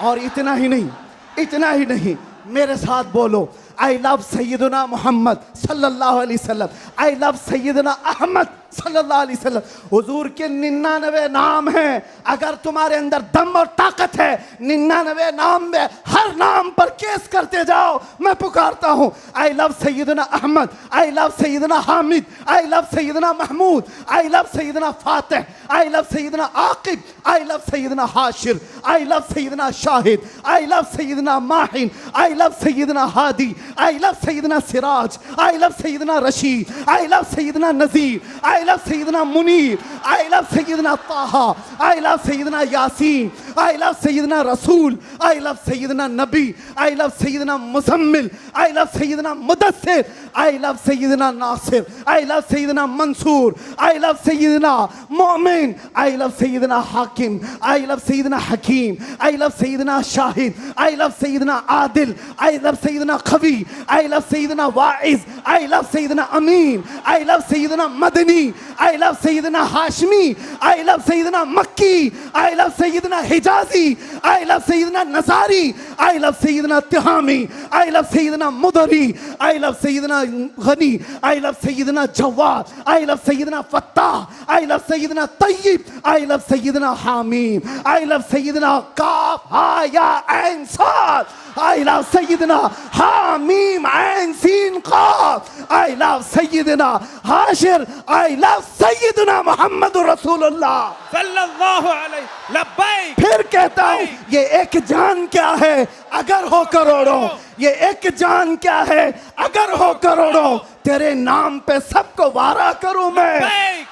और इतना ही नहीं, मेरे साथ बोलो आई लव सैयदना मोहम्मद सल्लल्लाहु अलैहि वसल्लम, आई लव सैयदना अहमद सल्लल्लाहु अलैहि वसल्लम। हुजूर के 99 नाम हैं। अगर तुम्हारे अंदर दम और ताकत है, 99 नाम में हर नाम पर केस करते जाओ। मैं पुकारता हूँ I love Syedna Ahmad, I love Syedna Hamid, I love Syedna Mahmood, I love Syedna Fatih, I love Syedna Aqib, I love Syedna Hashir, I love Syedna Shahid, I love Syedna Mahin, I love Syedna Hadi, I love Syedna Siraj, I love Syedna Rashid, I love Syedna Nazeer, I love Syedna Munir, I love सैयदना ताहा, I love Syedna Yasin, I love सैयदना रसूल, I love Syedna Nabi, I love Syedna Muzammil, I love Syedna Mudassir, I love Syedna Nasir, I love Syedna Mansoor, I love सैयदना मोमिन, I love सैयदना हाकिम, I love Syedna Hakim, I love Syedna Shahid, I love Syedna Adil, I love Syedna Qavi, I love Syedna wise, I love Syedna Amin, I love Syedna Madani, I love Syedna Hashmi, I love सैयदना मक्की, I love Syedna हिजाजी, I love Syedna नजारी, I love सैयदना तिहामी, I love सैयदना मुदरी, I love सैयदना गनी, I love सैयदना जवाद, I love सैयदना फत्ताह, आई लव सैयदना तय्यब, आई लव सैयदना हामीम, आई लव सैयदना काफ हा या ऐन साद, आई लव सैयदना हामीम ऐन सीन काफ, I love Syedna Hashir, I love सैयदना मोहम्मद रसूलुल्लाह सल्लल्लाहु अलैहि लब्बैक। फिर कहता हूं ये एक जान क्या है अगर हो करोड़ों, ये एक जान क्या है अगर हो करोड़ों। तेरे नाम पे सबको वारा करूं मैं,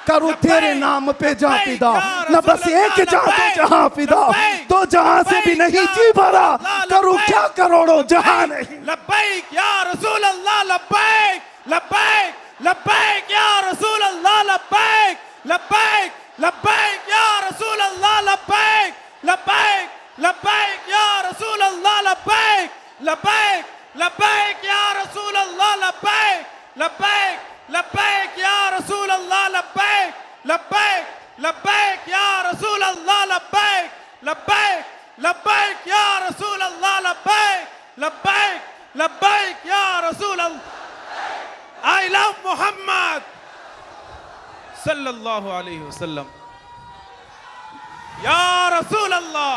करूं तेरे नाम पे जहां फिदा, न बस एक जान पे जहां फिदा, तो जहां से भी नहीं जी भरा, करूं क्या करोड़ों जहां नहीं। लब्बैक या रसूल अल्लाह, लब्बैक लब्बैक लब्बैक या रसूल अल्लाह, लब्बैक लब्बैक लब्बैक या रसूल अल्लाह, लब्बैक लब्बैक लब्बैक या रसूल अल्लाह, लब्बैक लब्बैक लब्बैक या रसूल अल्लाह, लब्बैक लब्बैक लब्बैक या रसूल अल्लाह, लब्बैक लब्बैक लब्बैक या रसूल अल्लाह, लब्बैक लब्बैक लब्बैक या रसूल अल्लाह, लब्बैक लब्बैक लब्बैक या रसूल अल्लाह। आई लव मोहम्मद सल्लल्लाहु अलैहि वसल्लम या रसूल अल्लाह,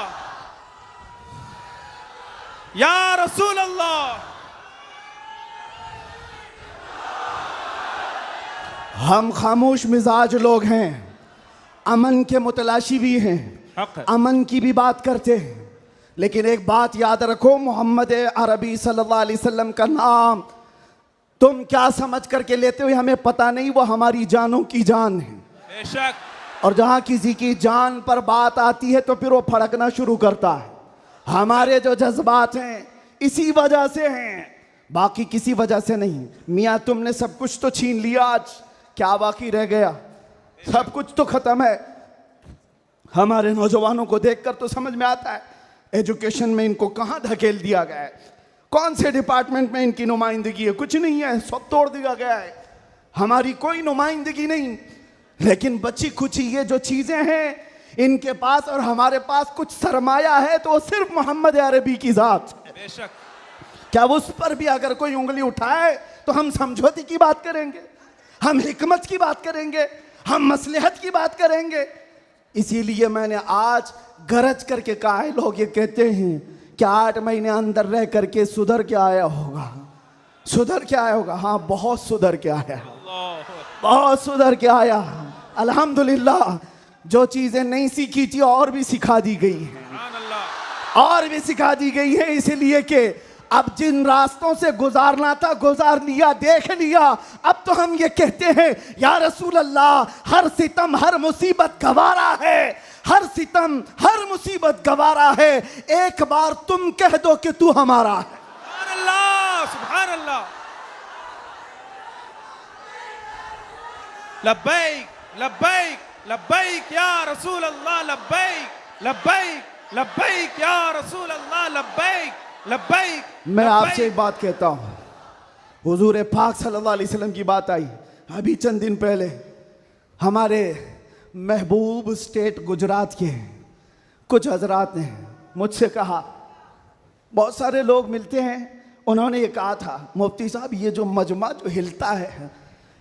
या रसूल अल्लाह। हम खामोश मिजाज लोग हैं, अमन के मुतलाशी भी हैं, अमन की भी बात करते हैं, लेकिन एक बात याद रखो, मोहम्मद अरबी सल्लल्लाहु अलैहि वसल्लम का नाम तुम क्या समझ करके लेते हो हमें पता नहीं, वो हमारी जानों की जान है बेशक। और जहां किसी की जान पर बात आती है तो फिर वो फड़कना शुरू करता है। हमारे जो जज्बात हैं इसी वजह से हैं, बाकी किसी वजह से नहीं। मियाँ तुमने सब कुछ तो छीन लिया, आज क्या बाकी रह गया? सब कुछ तो खत्म है। हमारे नौजवानों को देखकर तो समझ में आता है एजुकेशन में इनको कहाँ धकेल दिया गया है, कौन से डिपार्टमेंट में इनकी नुमाइंदगी है? कुछ नहीं है, सब तोड़ दिया गया है, हमारी कोई नुमाइंदगी नहीं। लेकिन बची खुची ये जो चीजें हैं इनके पास और हमारे पास कुछ सरमाया है तो सिर्फ मोहम्मद अरबी की जात। बेशक। क्या उस पर भी अगर कोई उंगली उठाए तो हम समझौते की बात करेंगे, हम हिकमत की बात करेंगे, हम मसलहत की बात करेंगे। इसीलिए मैंने आज गरज करके कहा है, लोग ये कहते हैं कि 8 महीने अंदर रह करके सुधर के आया होगा, सुधर के आया होगा। हाँ, बहुत सुधर के आया, बहुत सुधर के आया। अल्हम्दुलिल्लाह, जो चीजें नहीं सीखी थी और भी सिखा दी गई हैं, और भी सिखा दी गई है। इसलिए कि अब जिन रास्तों से गुजारना था गुजार लिया, देख लिया। अब तो हम ये कहते हैं या रसूल अल्लाह, हर सितम हर मुसीबत गवारा है, हर सितम हर मुसीबत गवारा है, एक बार तुम कह दो कि तू हमारा है। सुभान अल्लाह, सुभान अल्लाह। लब्बैक लब्बैक लब्बैक या रसूल अल्लाह, लब्बैक लब्बैक लब्बैक या रसूल अल्लाह, लब्बैक लब्बैक। मैं आपसे एक बात कहता हूँ, हुजूर पाक सल्लल्लाहु अलैहि वसल्लम की बात आई अभी चंद दिन पहले। हमारे महबूब स्टेट गुजरात के कुछ हजरात ने मुझसे कहा, बहुत सारे लोग मिलते हैं, उन्होंने ये कहा था, मुफ्ती साहब ये जो मजमा जो हिलता है,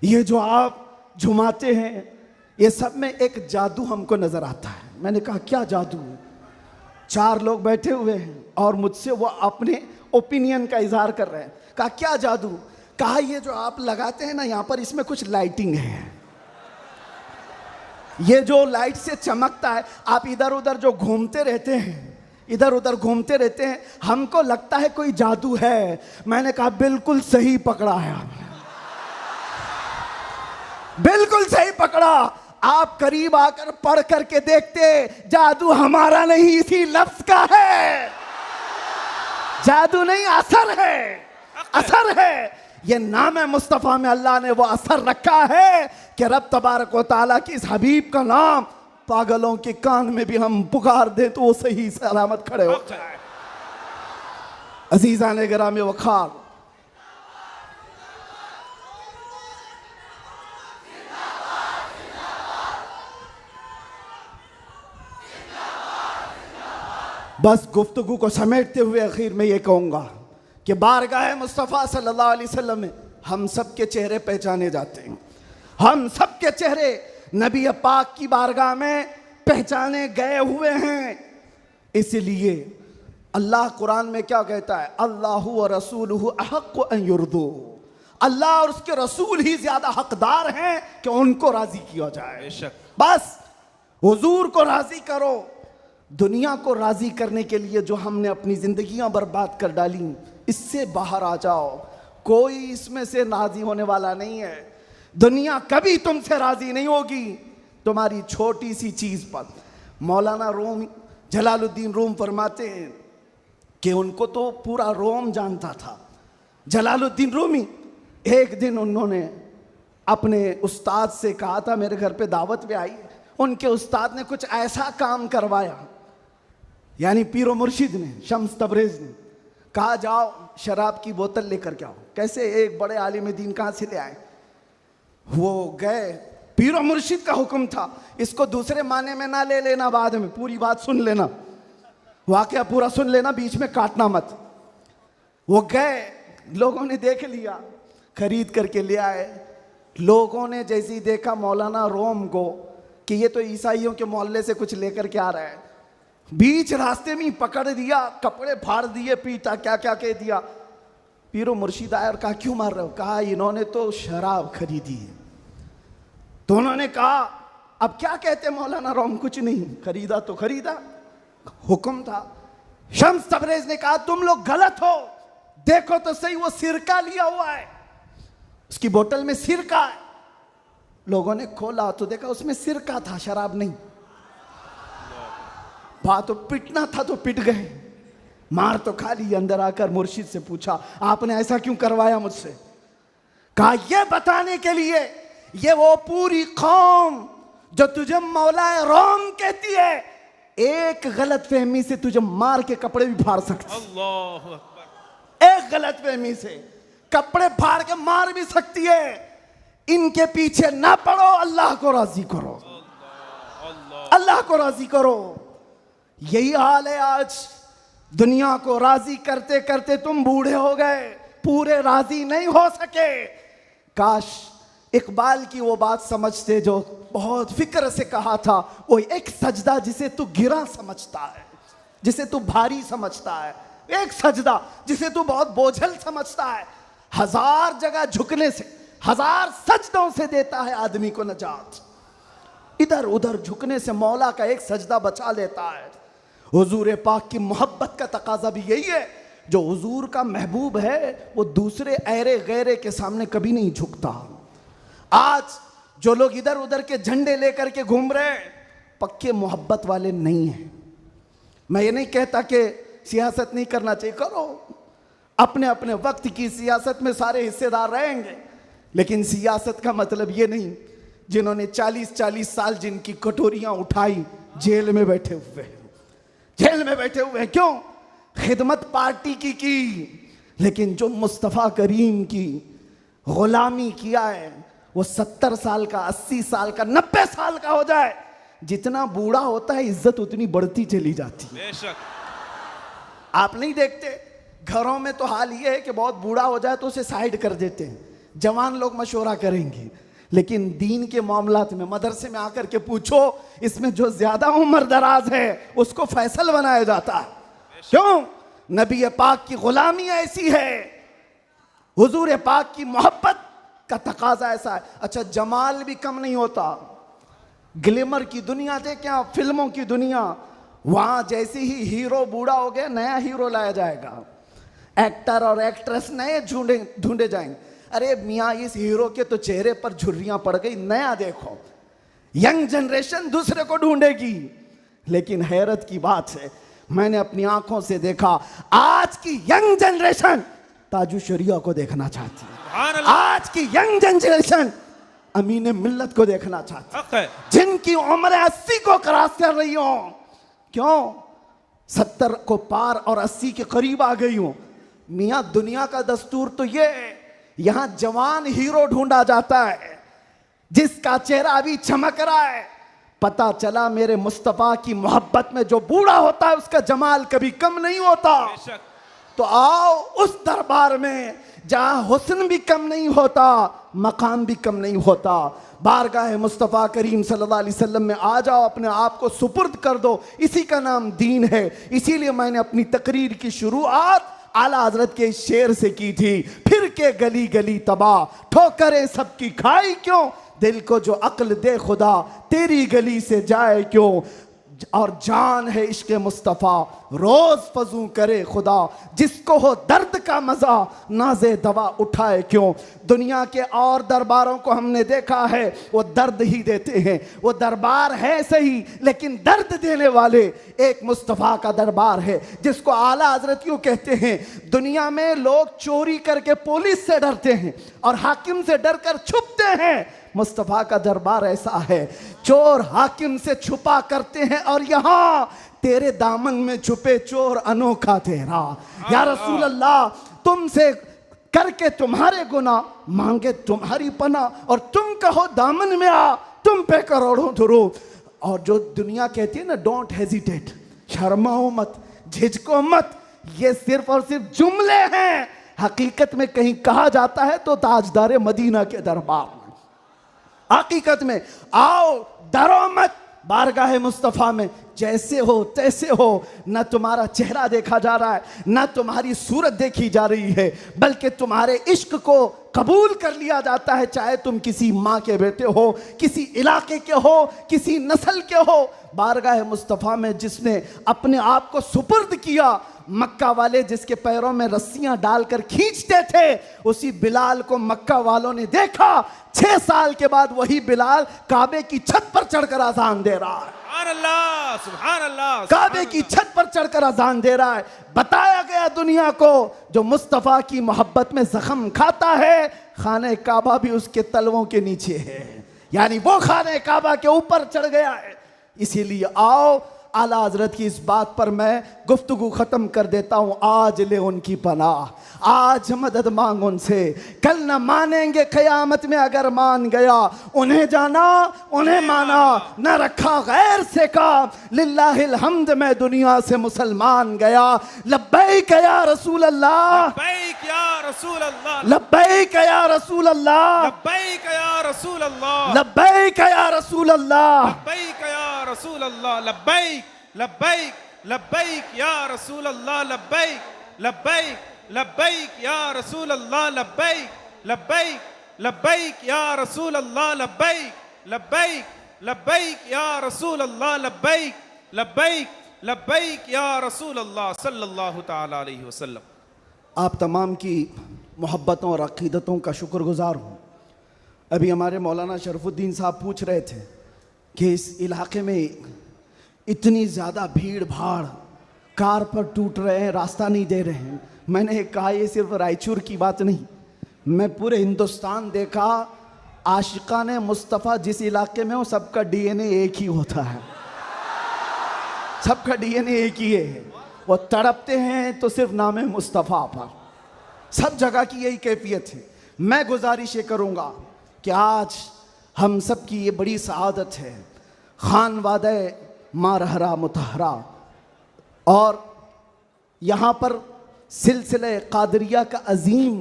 ये जो आप झुमाते हैं, ये सब में एक जादू हमको नजर आता है। मैंने कहा क्या जादू? 4 लोग बैठे हुए हैं और मुझसे वो अपने ओपिनियन का इजहार कर रहे हैं। कहा क्या जादू? कहा ये जो आप लगाते हैं ना यहाँ पर, इसमें कुछ लाइटिंग है, ये जो लाइट से चमकता है, आप इधर उधर जो घूमते रहते हैं, इधर उधर घूमते रहते हैं, हमको लगता है कोई जादू है। मैंने कहा बिल्कुल सही पकड़ा है आपने, बिल्कुल सही पकड़ा। आप करीब आकर पढ़ करके देखते, जादू हमारा नहीं, इसी लफ्ज का है। जादू नहीं, असर है, असर है। ये नाम है मुस्तफ़ा में अल्लाह ने वो असर रखा है कि रब तबारक व तआला की इस हबीब का नाम पागलों के कान में भी हम पुकार दें तो वो सही सलामत खड़े हो जाए। अजीज़ान गिरामी वक़ार, बस गुफ्तगू को समेटते हुए आखिर में ये कहूँगा कि बारगाह मुस्तफ़ा सल्लल्लाहु अलैहि वसल्लम में हम सब के चेहरे पहचाने जाते हैं। हम सब के चेहरे नबी पाक की बारगाह में पहचाने गए हुए हैं। इसलिए अल्लाह कुरान में क्या कहता है? अल्लाहु व रसूलुहु अहक्कु अन युर्दू। अल्लाह और उसके रसूल ही ज्यादा हकदार हैं कि उनको राजी किया जाए। बस हुजूर को राजी करो। दुनिया को राजी करने के लिए जो हमने अपनी जिंदगियां बर्बाद कर डाली, इससे बाहर आ जाओ। कोई इसमें से राजी होने वाला नहीं है। दुनिया कभी तुमसे राजी नहीं होगी तुम्हारी छोटी सी चीज पर। मौलाना रूम जलालुद्दीन रूम फरमाते हैं कि उनको तो पूरा रोम जानता था। जलालुद्दीन रूमी, एक दिन उन्होंने अपने उस्ताद से कहा था, मेरे घर पे दावत पे आई। उनके उस्ताद ने कुछ ऐसा काम करवाया, यानी पीरो मुर्शिद ने, शम्स तबरेज ने कहा जाओ शराब की बोतल लेकर के आओ। कैसे? एक बड़े आलिम दीन कहाँ से ले आए? वो गए, पीरो मुर्शिद का हुक्म था, इसको दूसरे माने में ना ले लेना, बाद में पूरी बात सुन लेना, वाकया पूरा सुन लेना, बीच में काटना मत। वो गए, लोगों ने देख लिया, खरीद करके ले आए। लोगों ने जैसे ही देखा मौलाना रोम को कि ये तो ईसाइयों के मोहल्ले से कुछ लेकर के आ रहा है, बीच रास्ते में पकड़ दिया, कपड़े फाड़ दिए, पीटा, क्या क्या कह दिया। पीरो मुर्शिद आया और कहा क्यों मार रहे हो? कहा इन्होंने तो शराब खरीदी है। तो उन्होंने कहा अब क्या कहते मौलाना रोम? कुछ नहीं, खरीदा तो खरीदा, हुक्म था। शम्स तबरेज ने कहा तुम लोग गलत हो, देखो तो सही, वो सिरका लिया हुआ है, उसकी बोतल में सिरका है। लोगों ने खोला तो देखा उसमें सिरका था, शराब नहीं। बात तो पिटना था तो पिट गए, मार तो खा ली। अंदर आकर मुर्शिद से पूछा आपने ऐसा क्यों करवाया मुझसे? कहा यह बताने के लिए, ये वो पूरी कौम जो तुझे मौलाए रोम कहती है, एक गलत फहमी से तुझे मार के कपड़े भी फाड़ सकती। अल्लाह अकबर। एक गलत फहमी से कपड़े फाड़ के मार भी सकती है। इनके पीछे ना पड़ो, अल्लाह को राजी करो, अल्लाह को राजी करो। यही हाल है आज। दुनिया को राजी करते करते तुम बूढ़े हो गए, पूरे राजी नहीं हो सके। काश इकबाल की वो बात समझते जो बहुत फिक्र से कहा था, वो एक सजदा जिसे तू गिरा समझता है, जिसे तू भारी समझता है, एक सजदा जिसे तू बहुत बोझल समझता है, 1000 जगह झुकने से, 1000 सजदों से देता है आदमी को नजात। इधर उधर झुकने से मौला का एक सजदा बचा लेता है। हुजूर पाक की मोहब्बत का तकाजा भी यही है। जो हुजूर का महबूब है वो दूसरे ऐरे गैरे के सामने कभी नहीं झुकता। आज जो लोग इधर उधर के झंडे लेकर के घूम रहे हैं, पक्के मोहब्बत वाले नहीं हैं। मैं ये नहीं कहता कि सियासत नहीं करना चाहिए, करो, अपने अपने वक्त की सियासत में सारे हिस्सेदार रहेंगे, लेकिन सियासत का मतलब ये नहीं जिन्होंने 40-40 साल जिनकी कटोरियां उठाई जेल में बैठे हुए हैं, जेल में बैठे हुए हैं। क्यों? खिदमत पार्टी की, लेकिन जो मुस्तफ़ा करीम की गुलामी किया है वो 70 साल का, 80 साल का, 90 साल का हो जाए, जितना बूढ़ा होता है इज्जत उतनी बढ़ती चली जाती है। बेशक। आप नहीं देखते घरों में तो हाल ये है कि बहुत बूढ़ा हो जाए तो उसे साइड कर देते हैं, जवान लोग मशवरा करेंगे, लेकिन दीन के मामलात में मदरसे में आकर के पूछो, इसमें जो ज्यादा उम्र दराज है उसको फैसल बनाया जाता है। क्यों? नबी पाक की गुलामी ऐसी है, हुजूर पाक की मोहब्बत का तकाजा ऐसा है। अच्छा, जमाल भी कम नहीं होता। ग्लैमर की दुनिया देखें आप, फिल्मों की दुनिया, वहां जैसे ही हीरो बूढ़ा हो गया नया हीरो लाया जाएगा, एक्टर और एक्ट्रेस नए ढूंढे जाएंगे। अरे मियाँ, इस हीरो के तो चेहरे पर झुर्रियां पड़ गई, नया देखो। यंग जनरेशन दूसरे को ढूंढेगी। लेकिन हैरत की बात है, मैंने अपनी आंखों से देखा, आज की यंग जनरेशन ताजु शरिया को देखना चाहती है। आज की यंग जनरेशन अमीन मिल्लत को देखना चाहती है, जिनकी उम्र 80 को क्रॉस कर रही हो। क्यों? 70 को पार और 80 के करीब आ गई हूं। मियां, दुनिया का दस्तूर तो ये है, यहां जवान हीरो ढूंढा जाता है जिसका चेहरा अभी चमक रहा है। पता चला मेरे मुस्तफा की मोहब्बत में जो बूढ़ा होता है उसका जमाल कभी कम नहीं होता। तो आओ उस दरबार में जहां हुस्न भी कम नहीं होता, मकाम भी कम नहीं होता। बारगाह मुस्तफ़ा करीम सल्लल्लाहु अलैहि वसल्लम में आ जाओ, अपने आप को सुपुर्द कर दो, इसी का नाम दीन है। इसीलिए मैंने अपनी तकरीर की शुरुआत आला हजरत के शेर से की थी, फिर के गली गली तबाह, ठोकरें सबकी खाई क्यों, दिल को जो अक्ल दे खुदा, तेरी गली से जाए क्यों। और जान है इश्क मुस्तफ़ा, रोज फजू करे खुदा, जिसको हो दर्द का मजा, नाजे दवा उठाए क्यों। दुनिया के और दरबारों को हमने देखा है, वो दर्द ही देते हैं, वो दरबार है सही लेकिन दर्द देने वाले एक मुस्तफ़ा का दरबार है, जिसको आला हजरत यूं कहते हैं। दुनिया में लोग चोरी करके पुलिस से डरते हैं और हाकिम से डरकर छुपते हैं, मुस्तफ़ा का दरबार ऐसा है, चोर हाकिम से छुपा करते हैं और यहां तेरे दामन में छुपे चोर अनोखा तेरा। या रसूल अल्लाह, तुमसे करके तुम्हारे गुनाह, मांगे तुम्हारी पनाह, और तुम कहो दामन में आ, तुम पे करोड़ों दुरूद। और जो दुनिया कहती है ना, डोंट हेजिटेट, शर्माओ मत, झिझको मत, ये सिर्फ और सिर्फ जुमले हैं। हकीकत में कहीं कहा जाता है तो ताजदार मदीना के दरबार में। हकीकत में आओ, डरो मत, बारगाह मुस्तफ़ा में जैसे हो तैसे हो। न तुम्हारा चेहरा देखा जा रहा है, न तुम्हारी सूरत देखी जा रही है, बल्कि तुम्हारे इश्क को कबूल कर लिया जाता है, चाहे तुम किसी माँ के बेटे हो, किसी इलाके के हो, किसी नस्ल के हो। बारगाह मुस्तफ़ा में जिसने अपने आप को सुपुर्द किया, मक्का वाले जिसके पैरों में रस्सियां डालकर खींचते थे, उसी बिलाल को मक्का वालों ने देखा। 6 साल के बाद वही बिलाल काबे की छत पर चढ़कर अजान दे रहा है। सुभान अल्लाह, काबे की छत पर चढ़कर अजान दे रहा है। बताया गया दुनिया को, जो मुस्तफ़ा की मोहब्बत में जख्म खाता है, खाने काबा भी उसके तलवों के नीचे है, यानी वो खाने काबा के ऊपर चढ़ गया है। इसीलिए आओ, आला हजरत की इस बात पर मैं गुफ्तगू ख़त्म कर देता हूँ। आज ले उनकी पनाह, आज मदद मांग उनसे, कल न मानेंगे क़यामत में अगर मान गया। उन्हें जाना, उन्हें माना, न रखा गैर से काम, लिल्लाहिल हम्द मैं दुनिया से मुसलमान गया। लब्बैक या रसूल अल्लाह, लब्बैक या रसूल अल्लाह, लब्बैक या रसूल अल्लाह, लब्बैक या रसूल अल्लाह, लब्बैक या रसूल अल्लाह, लब्बैक या रसूल अल्लाह, लब्बैक लब्बैक लब्बैक या रसूल अल्लाह, लब्बैक लब्बैक लब्बैक या रसूल अल्लाह, लब्बैक लब्बैक लब्बैक या रसूल अल्लाह, लब्बैक लब्बैक लब्बैक या रसूल अल्लाह, लब्बैक लब्बैक लब्बैक या रसूल अल्लाह सल्लल्लाहु तआला अलैहि वसल्लम। आप तमाम की मोहब्बतों और अक़ीदतों का शुक्रगुजार हूँ। अभी हमारे मौलाना शरफुद्दीन साहब पूछ रहे थे कि इस इलाके में इतनी ज़्यादा भीड़ भाड़, कार पर टूट रहे हैं, रास्ता नहीं दे रहे हैं। मैंने कहा ये सिर्फ रायचूर की बात नहीं, मैं पूरे हिंदुस्तान देखा, आशिकाने मुस्तफ़ा जिस इलाके में हो सबका डीएनए एक ही होता है, सबका डीएनए एक ही है। वो तड़पते हैं तो सिर्फ नाम मुस्तफ़ा पर, सब जगह की यही कैफियत है। मैं गुजारिश ये करूँगा, कि आज हम सब की ये बड़ी सआदत है, खान वादे मारहरा मुतहरा, और यहाँ पर सिलसिले कादरिया का अजीम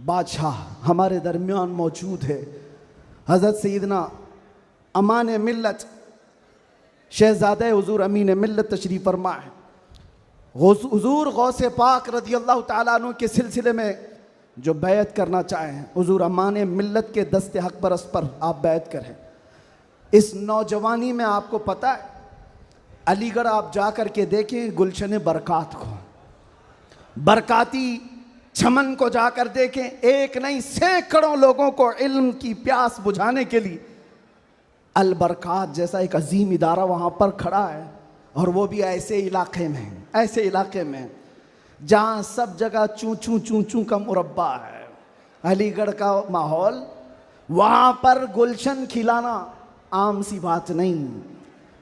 बादशाह हमारे दरमियान मौजूद है। हज़रत सैयदना अमान मिल्लत शहज़ादे हुज़ूर अमीन मिल्लत तशरीफ़ फरमा है। हुज़ूर गौसे पाक रज़ी अल्लाह तआला अन्हु के सिलसिले में जो बैत करना चाहें, हुज़ूर अमान मिल्लत के दस्ते हक परस पर आप बैत करें। इस नौजवानी में आपको पता है, अलीगढ़ आप जा कर के देखें गुलशन बरक़ात को, बरकाती चमन को जाकर देखें, एक नहीं सैकड़ों लोगों को इल्म की प्यास बुझाने के लिए अल बरक़ात जैसा एक अजीम इदारा वहाँ पर खड़ा है। और वो भी ऐसे इलाके में, ऐसे इलाके में जहाँ सब जगह चूं चूं चूं चूं का मुरब्बा है। अलीगढ़ का माहौल, वहाँ पर गुलशन खिलाना आम सी बात नहीं।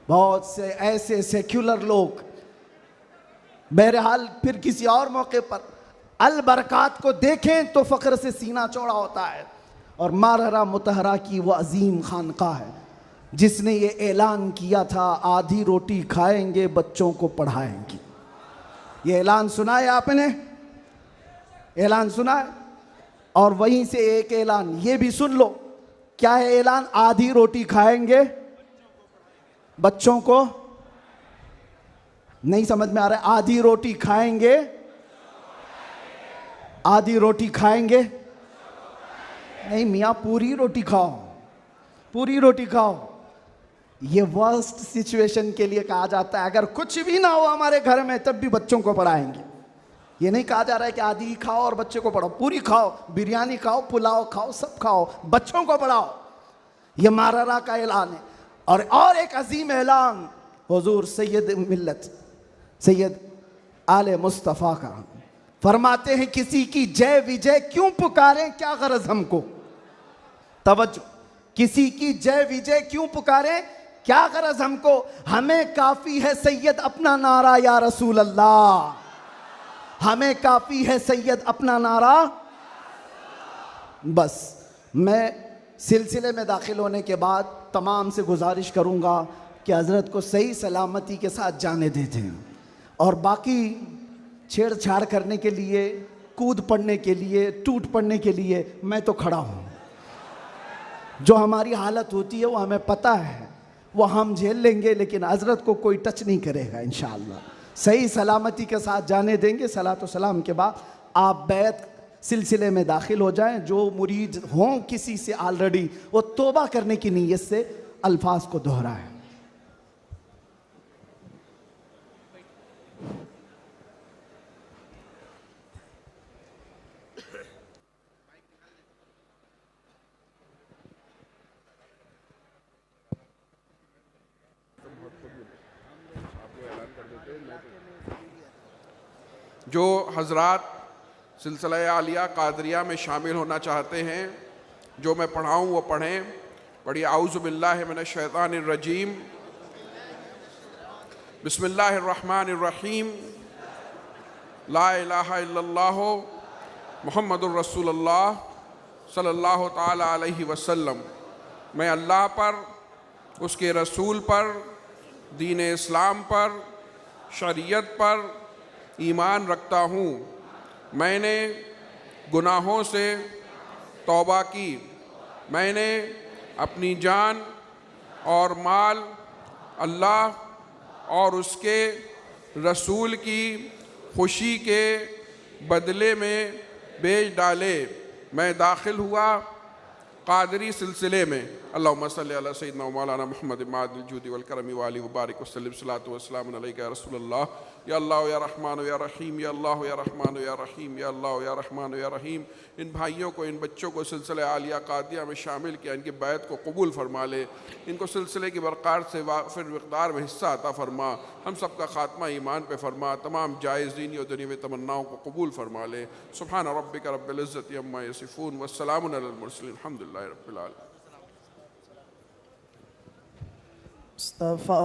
बहुत से ऐसे सेक्युलर लोग, बहरहाल फिर किसी और मौके पर अल बरक़ात को देखें तो फ़ख्र से सीना चौड़ा होता है। और मारहरा मुतहरा की वो अजीम खानका है जिसने ये ऐलान किया था, आधी रोटी खाएंगे बच्चों को पढ़ाएंगे। ये ऐलान सुना है आपने? ऐलान सुना है? और वहीं से एक ऐलान ये भी सुन लो, क्या है ऐलान? आधी रोटी खाएंगे बच्चों को, नहीं समझ में आ रहा है? आधी रोटी खाएंगे, आधी रोटी खाएंगे नहीं मियाँ, पूरी रोटी खाओ, पूरी रोटी खाओ। ये वर्स्ट सिचुएशन के लिए कहा जाता है, अगर कुछ भी ना हो हमारे घर में तब भी बच्चों को पढ़ाएंगे। ये नहीं कहा जा रहा है कि आधी खाओ और बच्चे को पढ़ाओ, पूरी खाओ, बिरयानी खाओ, पुलाव खाओ, सब खाओ, बच्चों को पढ़ाओ। ये मारहरा का ऐलान है। और एक अजीम ऐलान हुजूर सैयद मिल्लत सैयद आले मुस्तफ़ा का, फरमाते हैं किसी की जय विजय क्यों पुकारें, क्या गरज हमको। तवज्जो, किसी की जय विजय क्यों पुकारें, क्या गरज हमको, हमें काफी है सैयद अपना नारा या रसूल अल्लाह, हमें काफी है सैयद अपना नारा। बस मैं सिलसिले में दाखिल होने के बाद तमाम से गुजारिश करूंगा कि हज़रत को सही सलामती के साथ जाने देते हैं, और बाकी छेड़छाड़ करने के लिए, कूद पड़ने के लिए, टूट पड़ने के लिए मैं तो खड़ा हूँ। जो हमारी हालत होती है वो हमें पता है, वो हम झेल लेंगे, लेकिन हज़रत को कोई टच नहीं करेगा इंशाअल्लाह। सही सलामती के साथ जाने देंगे। सलातो सलाम के बाद आप बैत सिलसिले में दाखिल हो जाएं। जो मुरीद हों किसी से ऑलरेडी, वो तौबा करने की नीयत से अल्फाज को दोहराएं। जो हजरात सिलसिला आलिया कादरिया में शामिल होना चाहते हैं, जो मैं पढ़ाऊँ वो पढ़ें। पढ़िए आऊज़ु बिल्लाहि मिनश शैतानिर रजीम, बिस्मिल्लाहिर रहमानिर रहीम, ला इलाहा इल्लल्लाहु मुहम्मदुर रसूलुल्लाह सल्लल्लाहु ताला अलैहि वसल्लम। मैं अल्लाह पर, उसके रसूल पर, दीन इस्लाम पर, शरीयत पर ईमान रखता हूँ। मैंने गुनाहों से तौबा की, मैंने अपनी जान और माल अल्लाह और उसके रसूल की खुशी के बदले में बेच डाले। मैं दाखिल हुआ कादरी सिलसिले में। अल्लाहुम्मा सल्ली अला सय्यिदना व मौलाना मुहम्मद मादिल जूदी वल करमी व आलिहि व बारिक वसल्लिम सलातु व सलाम अलैका या रसूलल्लाह। या अल्लाह या रहमान या रहीम, या अल्लाह या रहमान या रहीम, या अल्लाह या रहमान या रहीम। इन भाइयों को, इन बच्चों को सिलसिले आलिया कादिया में शामिल किया, इनकी बैत को कबूल फरमा ले, इनको सिलसिले की बरक़ार से वाफ़िर मिक़दार में हिस्सा अता फरमा। हम सब का ख़ात्मा ईमान पे फरमा, तमाम जायज़ दीनी और दुनियावी तमन्नाओं को कबूल फरमा ले। सुब्हान रब्बिका रब्बिल इज़्ज़ति अम्मा यसिफ़ून व सलामुन अलल मुरसलीन, अल्हम्दुलिल्लाहि रब्बिल आलमीन। मुस्तफ़ा